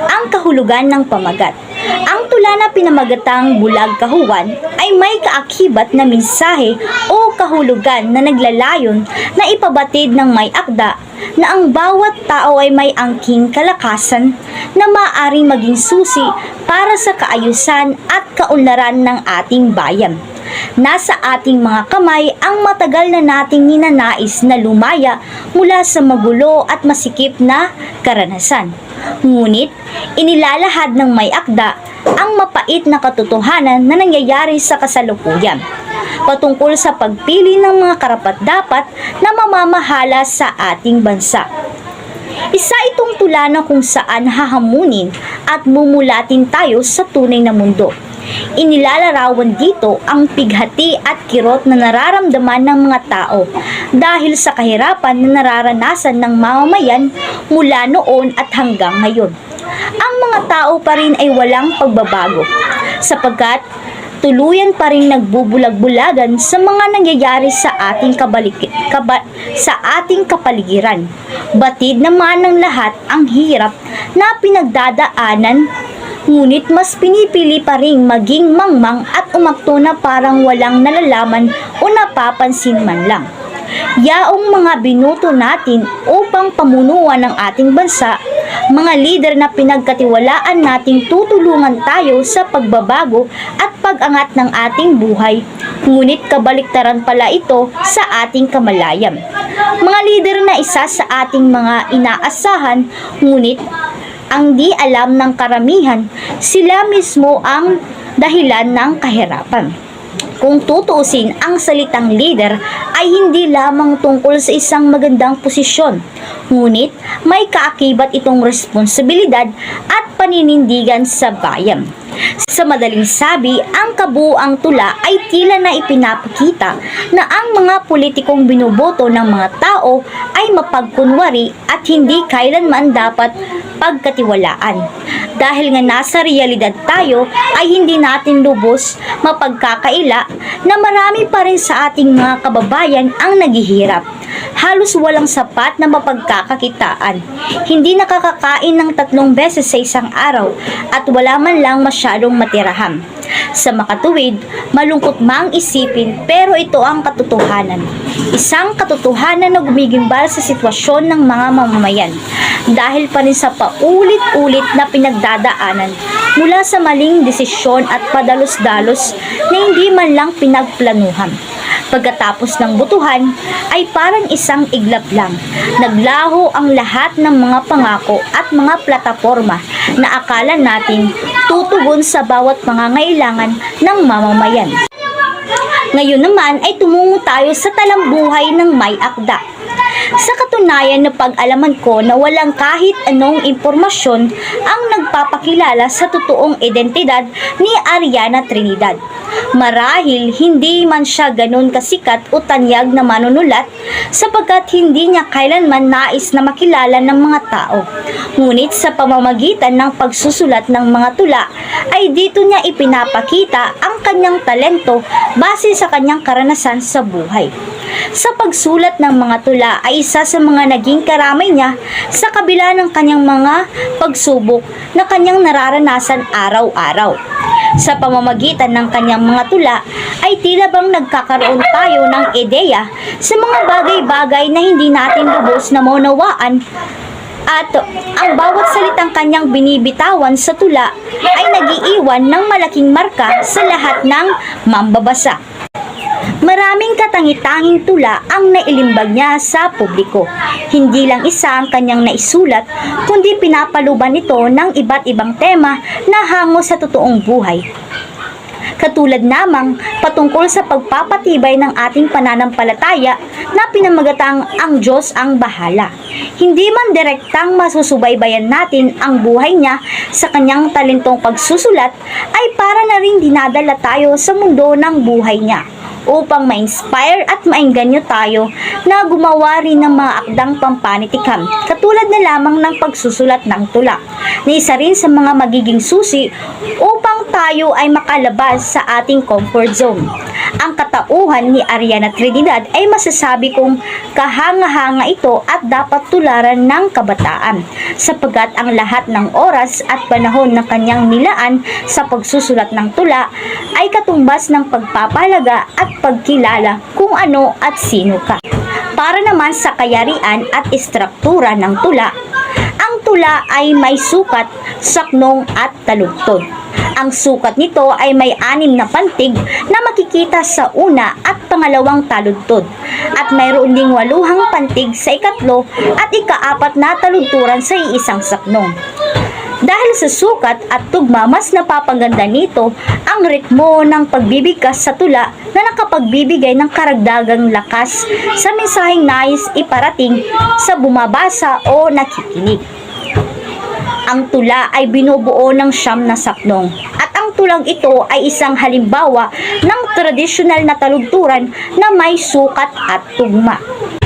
ang kahulugan ng pamagat. Ang tula na pinamagatang Bulag Kahuwan ay may kaakibat na mensahe o kahulugan na naglalayon na ipabatid ng may akda na ang bawat tao ay may angking kalakasan na maaaring maging susi para sa kaayusan at kaunlaran ng ating bayan. Nasa ating mga kamay ang matagal na nating ninanais na lumaya mula sa magulo at masikip na karanasan. Ngunit, inilalahad ng may akda ang mapait na katotohanan na nangyayari sa kasalukuyan patungkol sa pagpili ng mga karapat-dapat na mamamahala sa ating bansa. Isa itong tula na kung saan hahamunin at mumulatin tayo sa tunay na mundo. Inilalarawan dito ang pighati at kirot na nararamdaman ng mga tao dahil sa kahirapan na nararanasan ng mamamayan mula noon at hanggang ngayon. Ang mga tao pa rin ay walang pagbabago sapagkat tuluyan pa rin nagbubulag-bulagan sa mga nangyayari sa ating kapaligiran. Batid naman ng lahat ang hirap na pinagdadaanan, ngunit mas pinipili pa rin maging mangmang at umakto na parang walang nalalaman o napapansin man lang. Yaong mga binuto natin upang pamunuan ng ating bansa, mga lider na pinagkatiwalaan nating tutulungan tayo sa pagbabago at pag-angat ng ating buhay, ngunit kabaliktaran pala ito sa ating kamalayan. Mga lider na isa sa ating mga inaasahan, ngunit ang di alam ng karamihan, sila mismo ang dahilan ng kahirapan. Kung tutuusin, ang salitang leader ay hindi lamang tungkol sa isang magandang posisyon, ngunit may kaakibat itong responsibilidad at paninindigan sa bayan. Sa madaling sabi, ang kabuuang tula ay tila na ipinapakita na ang mga politikong binuboto ng mga tao ay mapagkunwari at hindi kailanman dapat pagkatiwalaan. Dahil nga nasa realidad tayo ay hindi natin lubos mapagkakaila na marami pa rin sa ating mga kababayan ang naghihirap halos walang sapat na mapagkakakitaan. Hindi nakakakain ng 3 beses sa isang araw at wala man lang masyadong matirahan. Sa makatuwid, malungkot mang isipin pero ito ang katotohanan. Isang katotohanan na gumigimbal sa sitwasyon ng mga mamamayan dahil pa rin sa paulit-ulit na pinagdadaanan mula sa maling desisyon at padalos-dalos na hindi man lang pinagplanuhan. Pagkatapos ng butuhan ay parang isang iglap lang. Naglaho ang lahat ng mga pangako at mga plataporma na akala natin tutugon sa bawat pangangailangan ng mamamayan. Ngayon naman ay tumungo tayo sa talambuhay ng may akda. Sa katunayan na pag-alaman ko na walang kahit anong impormasyon ang nagpapakilala sa totoong identidad ni Ariana Trinidad. Marahil hindi man siya ganun kasikat o tanyag na manunulat sapagkat hindi niya kailanman nais na makilala ng mga tao. Ngunit sa pamamagitan ng pagsusulat ng mga tula ay dito niya ipinapakita ang kanyang talento base sa kanyang karanasan sa buhay. Sa pagsulat ng mga tula ay isa sa mga naging karamay niya sa kabila ng kanyang mga pagsubok na kanyang nararanasan araw-araw. Sa pamamagitan ng kanyang mga tula ay tila bang nagkakaroon tayo ng ideya sa mga bagay-bagay na hindi natin lubos na maunawaan at ang bawat salitang kanyang binibitawan sa tula ay nagiiwan ng malaking marka sa lahat ng mambabasa. Maraming katangi-tanging tula ang nailimbag niya sa publiko. Hindi lang isa ang kanyang naisulat, kundi pinapaluban ito ng iba't ibang tema na hango sa totoong buhay. Katulad namang patungkol sa pagpapatibay ng ating pananampalataya na pinamagatang ang Diyos ang bahala. Hindi man direktang masusubaybayan natin ang buhay niya sa kanyang talentong pagsusulat, ay para na rin dinadala tayo sa mundo ng buhay niya upang ma-inspire at maengganyo tayo na gumawa rin ng mga akdang pampanitikam, katulad na lamang ng pagsusulat ng tula, na isa rin sa mga magiging susi upang tayo ay makalabas sa ating comfort zone. Ang katauhan ni Ariana Trinidad ay masasabi kong kahanga-hanga ito at dapat tularan ng kabataan, sapagkat ang lahat ng oras at panahon na kanyang nilaan sa pagsusulat ng tula ay katumbas ng pagpapahalaga at pagkilala kung ano at sino ka. Para naman sa kayarian at istruktura ng tula, ang tula ay may sukat, saknong at taludtod. Ang sukat nito ay may 6 na pantig na makikita sa una at pangalawang taludtod, at mayroon ding 8 pantig sa ikatlo at ika-4 na taludturan sa iisang saknong. Dahil sa sukat at tugma, mas napapaganda nito ang ritmo ng pagbibigkas sa tula na nakapagbibigay ng karagdagang lakas sa mensaheng nais iparating sa bumabasa o nakikinig. Ang tula ay binubuo ng 9 na saknong, at ang tulang ito ay isang halimbawa ng tradisyonal na taludturan na may sukat at tugma.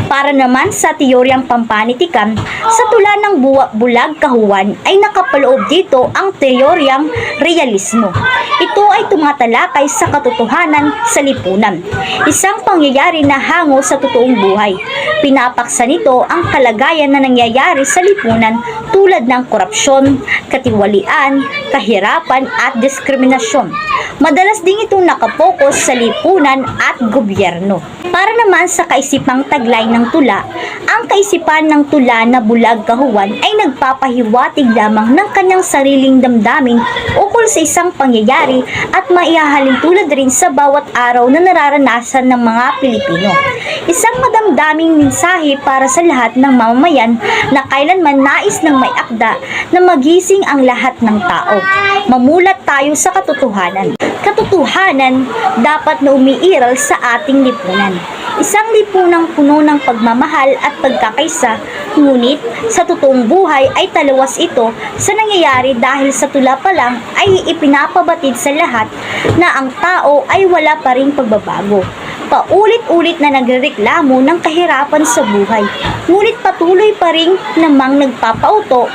Para naman sa teoryang pampanitikan, sa tula ng bulag kahuwan ay nakapaloob dito ang teoryang realismo. Ito ay tumatalakay sa katotohanan sa lipunan, isang pangyayari na hango sa totoong buhay. Pinapaksa nito ang kalagayan na nangyayari sa lipunan tulad ng korupsyon, katiwalian, kahirapan at diskriminasyon. Madalas din itong nakapokus sa lipunan at gobyerno. Para naman sa kaisipang taglay ng tula, ang kaisipan ng tula na bulag kahuwan ay nagpapahiwatig lamang ng kanyang sariling damdamin ukol sa isang pangyayari at maihahalin tulad rin sa bawat araw na nararanasan ng mga Pilipino. Isang madamdaming mensahe para sa lahat ng mamamayan na kailanman nais ng may akda na magising ang lahat ng tao. Mamulat tayo sa katotohanan. Katotohanan dapat na umiiral sa ating lipunan. Isang lipunang puno ng pagmamahal at pagkakaisa, ngunit sa totoong buhay ay talawas ito sa nangyayari dahil sa tula pa lang ay ipinapabatid sa lahat na ang tao ay wala pa ring pagbabago. Paulit-ulit na nagrereklamo ng kahirapan sa buhay, ngunit patuloy pa rin namang nagpapauto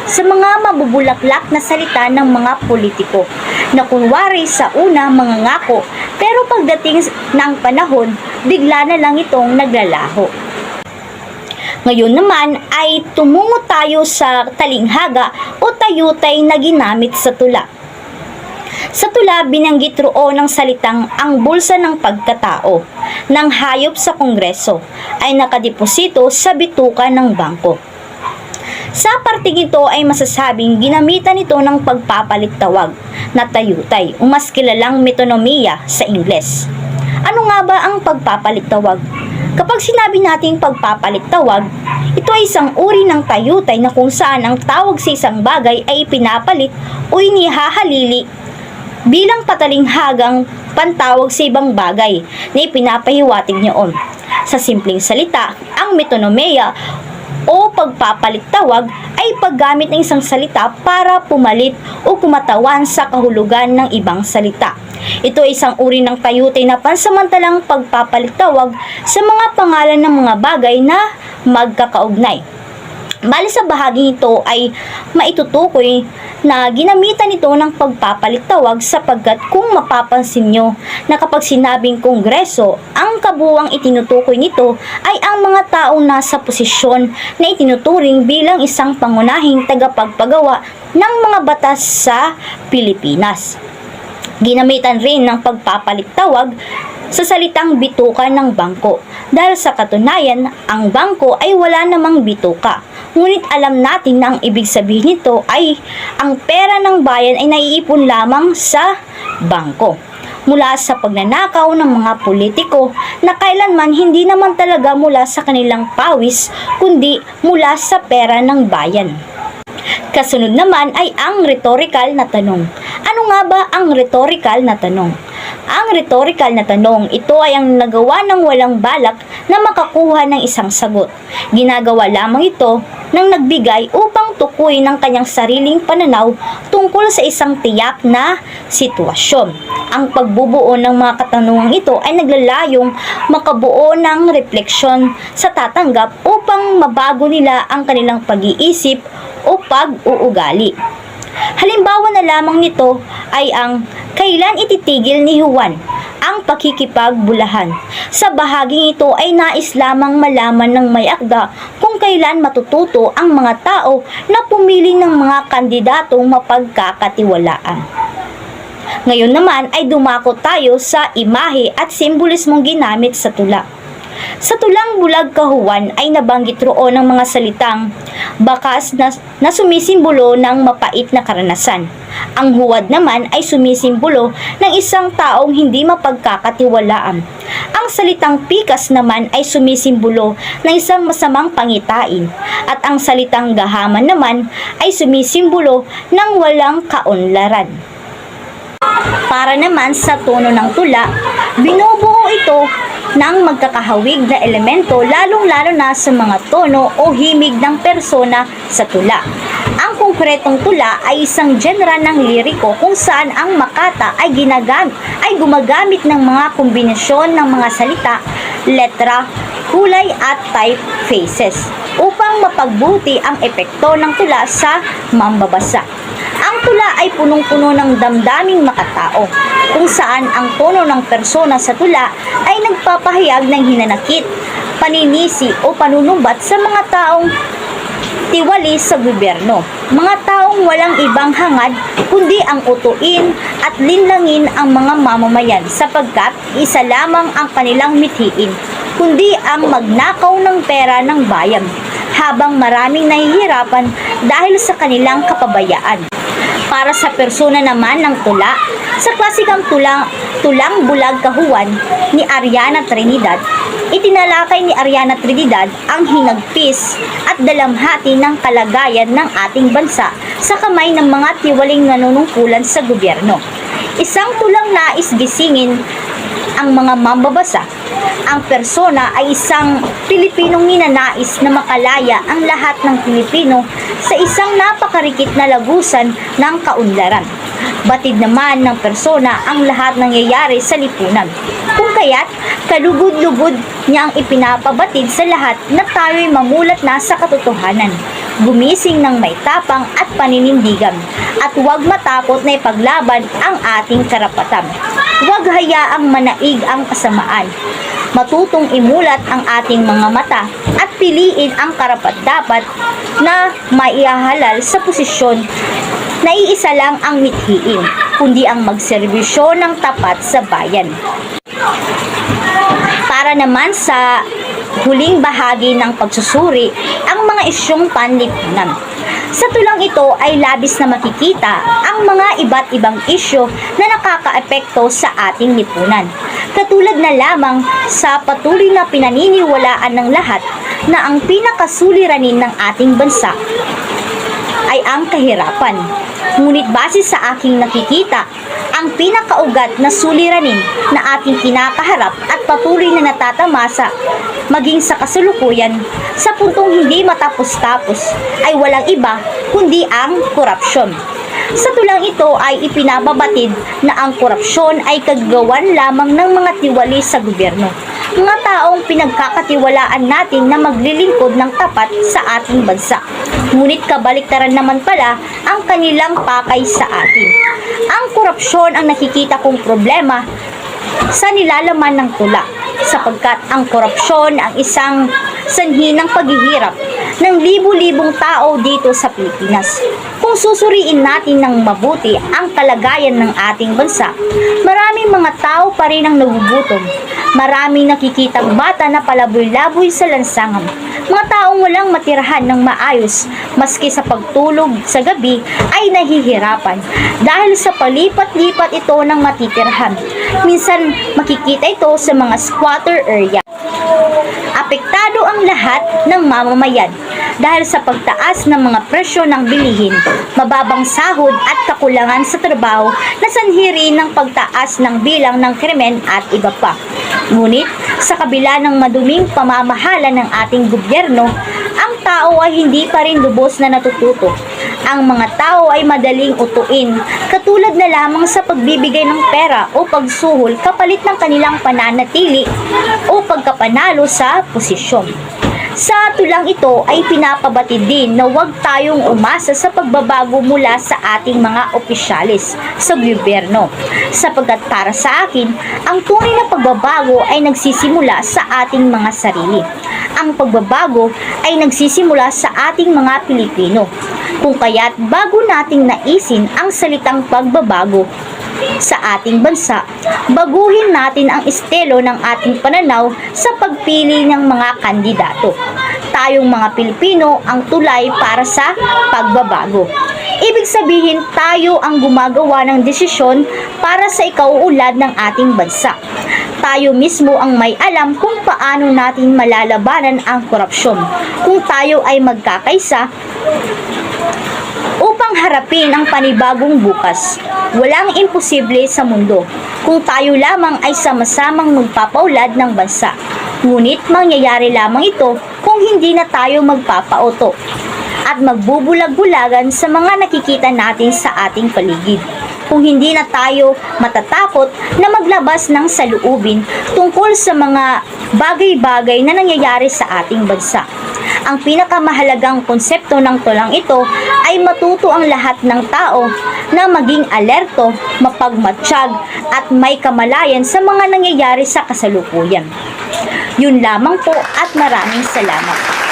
sa mga mabubulaklak na salita ng mga politiko na kunwari sa una mga ngako, pero pagdating ng panahon, bigla na lang itong naglalaho. Ngayon naman ay tumungo tayo sa talinghaga o tayutay na ginamit sa tula. Sa tula, binanggit roon ng salitang ang bulsa ng pagkatao ng hayop sa Kongreso ay nakadeposito sa bituka ng bangko. Sa parting ito ay masasabing ginamitan ito ng pagpapalit-tawag na tayutay o mas kilalang metonomiya sa Ingles. Ano nga ba ang pagpapalit-tawag? Kapag sinabi nating pagpapalit-tawag, ito ay isang uri ng tayutay na kung saan ang tawag sa isang bagay ay pinapalit o inihahalili bilang patalinghagang pantawag sa ibang bagay na ipinapahiwatig niyon. Sa simpleng salita, ang metonomiya o pagpapalit-tawag ay paggamit ng isang salita para pumalit o kumatawan sa kahulugan ng ibang salita. Ito ay isang uri ng tayutay na pansamantalang pagpapalit-tawag sa mga pangalan ng mga bagay na magkakaugnay. Bali sa bahaging ito ay maitutukoy na ginamitan ito ng pagpapalit-tawag sapagkat kung mapapansin nyo na kapag sinabing kongreso, ang kabuuang itinutukoy nito ay ang mga taong nasa posisyon na itinuturing bilang isang pangunahing tagapagpagawa ng mga batas sa Pilipinas. Ginamitan rin ng pagpapalit-tawag sa salitang bituka ng bangko dahil sa katunayan, ang bangko ay wala namang bituka. Ngunit alam natin na ang ibig sabihin nito ay ang pera ng bayan ay naiipon lamang sa bangko mula sa pagnanakaw ng mga politiko na kailanman hindi naman talaga mula sa kanilang pawis kundi mula sa pera ng bayan. Kasunod naman ay ang rhetorical na tanong. Ano nga ba ang rhetorical na tanong? Ang rhetorical na tanong, ito ay ang nagawa ng walang balak na makakuha ng isang sagot. Ginagawa lamang ito ng nagbigay upang tukuyin ang kanyang sariling pananaw tungkol sa isang tiyak na sitwasyon. Ang pagbubuo ng mga katanungang ito ay naglalayong makabuo ng refleksyon sa tatanggap upang mabago nila ang kanilang pag-iisip o pag-uugali. Halimbawa na lamang nito ay ang kailan ititigil ni Juan ang pakikipagbulahan. Sa bahaging ito ay nais lamang malaman ng may akda kung kailan matututo ang mga tao na pumili ng mga kandidatong mapagkakatiwalaan. Ngayon naman ay dumako tayo sa imahe at simbolismong ginamit sa tula. Sa tulang Bulag Kahuwan ay nabanggit roon ng mga salitang bakas na sumisimbolo ng mapait na karanasan. Ang huwad naman ay sumisimbolo ng isang taong hindi mapagkakatiwalaan. Ang salitang pikas naman ay sumisimbolo ng isang masamang pangitain. At ang salitang gahaman naman ay sumisimbolo ng walang kaunlaran. Para naman sa tono ng tula, binubuo ito ng magkakahawig na elemento lalong-lalo na sa mga tono o himig ng persona sa tula. Ang konkretong tula ay isang genre ng liriko kung saan ang makata ay gumagamit ng mga kombinasyon ng mga salita, letra, kulay at typefaces upang mapagbuti ang epekto ng tula sa mambabasa. Ang tula ay punong-puno ng damdaming makatao, kung saan ang tono ng persona sa tula ay nagpapahayag ng hinanakit, paninisi o panunumbat sa mga taong tiwali sa gobyerno. Mga taong walang ibang hangad kundi ang utuin at linlangin ang mga mamamayan sapagkat isa lamang ang kanilang mithiin, kundi ang magnakaw ng pera ng bayan, habang maraming nahihirapan dahil sa kanilang kapabayaan. Para sa persona naman ng tula, sa klasikang tulang Bulag Kahuwan ni Ariana Trinidad, itinalakay ni Ariana Trinidad ang hinagpis at dalamhati ng kalagayan ng ating bansa sa kamay ng mga tiwaling nanunungkulan sa gobyerno. Isang tulang nais gisingin ang mga mambabasa. Ang persona ay isang Pilipinong ninanais na makalaya ang lahat ng Pilipino sa isang napakarikit na lagusan ng kaunlaran. Batid naman ng persona ang lahat nangyayari sa lipunan. Kung kaya't kalugod-lugod niya ang ipinapabatid sa lahat na tayo'y mamulat na sa katotohanan, gumising ng may tapang at paninindigan, at huwag matakot na ipaglaban ang ating karapatan. Huwag hayaang manaig ang kasamaan. Matutong imulat ang ating mga mata at piliin ang karapat-dapat na maihahalal sa posisyon na iisa lang ang mithiin, kundi ang magserbisyo ng tapat sa bayan. Para naman sa huling bahagi ng pagsusuri, ang mga isyong panlipunan. Sa tulang ito ay labis na makikita ang mga iba't ibang isyu na nakakaepekto sa ating lipunan. Katulad na lamang sa patuloy na pinaniniwalaan ng lahat na ang pinakasuliranin ng ating bansa ay ang kahirapan. Ngunit base sa aking nakikita, ang pinakaugat na suliranin na ating kinakaharap at patuloy na natatamasa maging sa kasalukuyan sa puntong hindi matapos-tapos ay walang iba kundi ang korupsyon. Sa tulang ito ay ipinababatid na ang korupsyon ay kagagawan lamang ng mga tiwali sa gobyerno. Mga taong pinagkakatiwalaan natin na maglilingkod ng tapat sa ating bansa. Ngunit kabaliktaran naman pala ang kanilang pakay sa atin. Ang korupsyon ang nakikita kong problema sa nilalaman ng tula, sapagkat ang korupsyon ang isang sanhi ng paghihirap ng libu-libong tao dito sa Pilipinas. Kung susuriin natin ng mabuti ang kalagayan ng ating bansa, maraming mga tao pa rin ang nagugutom. Maraming nakikitang bata na palaboy-laboy sa lansangan. Mga taong walang matirahan ng maayos, maski sa pagtulog sa gabi ay nahihirapan dahil sa palipat-lipat ito ng matitirahan. Minsan makikita ito sa mga squatter area. Apektado ang lahat ng mamamayan dahil sa pagtaas ng mga presyo ng bilihin, mababang sahod at kakulangan sa trabaho na sanhi rin ng pagtaas ng bilang ng krimen at iba pa. Ngunit sa kabila ng maduming pamamahala ng ating gobyerno, ang tao ay hindi pa rin lubos na natututo. Ang mga tao ay madaling utuin, katulad na lamang sa pagbibigay ng pera o pagsuhol kapalit ng kanilang pananatili o pagkapanalo sa posisyon. Sa tulang ito ay pinapabatid din na huwag tayong umasa sa pagbabago mula sa ating mga opisyalis sa gobyerno, sapagkat para sa akin, ang tunay na pagbabago ay nagsisimula sa ating mga sarili. Ang pagbabago ay nagsisimula sa ating mga Pilipino. Kung kaya't bago nating naisin ang salitang pagbabago sa ating bansa, baguhin natin ang estilo ng ating pananaw sa pagpili ng mga kandidato. Tayong mga Pilipino ang tulay para sa pagbabago. Ibig sabihin, tayo ang gumagawa ng desisyon para sa ikauunlad ng ating bansa. Tayo mismo ang may alam kung paano natin malalabanan ang korupsyon. Kung tayo ay magkakaisa upang harapin ang panibagong bukas. Walang imposible sa mundo kung tayo lamang ay sama-samang magpapaulad ng bansa. Ngunit mangyayari lamang ito kung hindi na tayo magpapauto at magbubulag-bulagan sa mga nakikita natin sa ating paligid. Kung hindi na tayo matatakot na maglabas ng saloobin tungkol sa mga bagay-bagay na nangyayari sa ating bansa. Ang pinakamahalagang konsepto ng tulang ito ay matuto ang lahat ng tao na maging alerto, mapagmatsyag at may kamalayan sa mga nangyayari sa kasalukuyan. Yun lamang po at maraming salamat.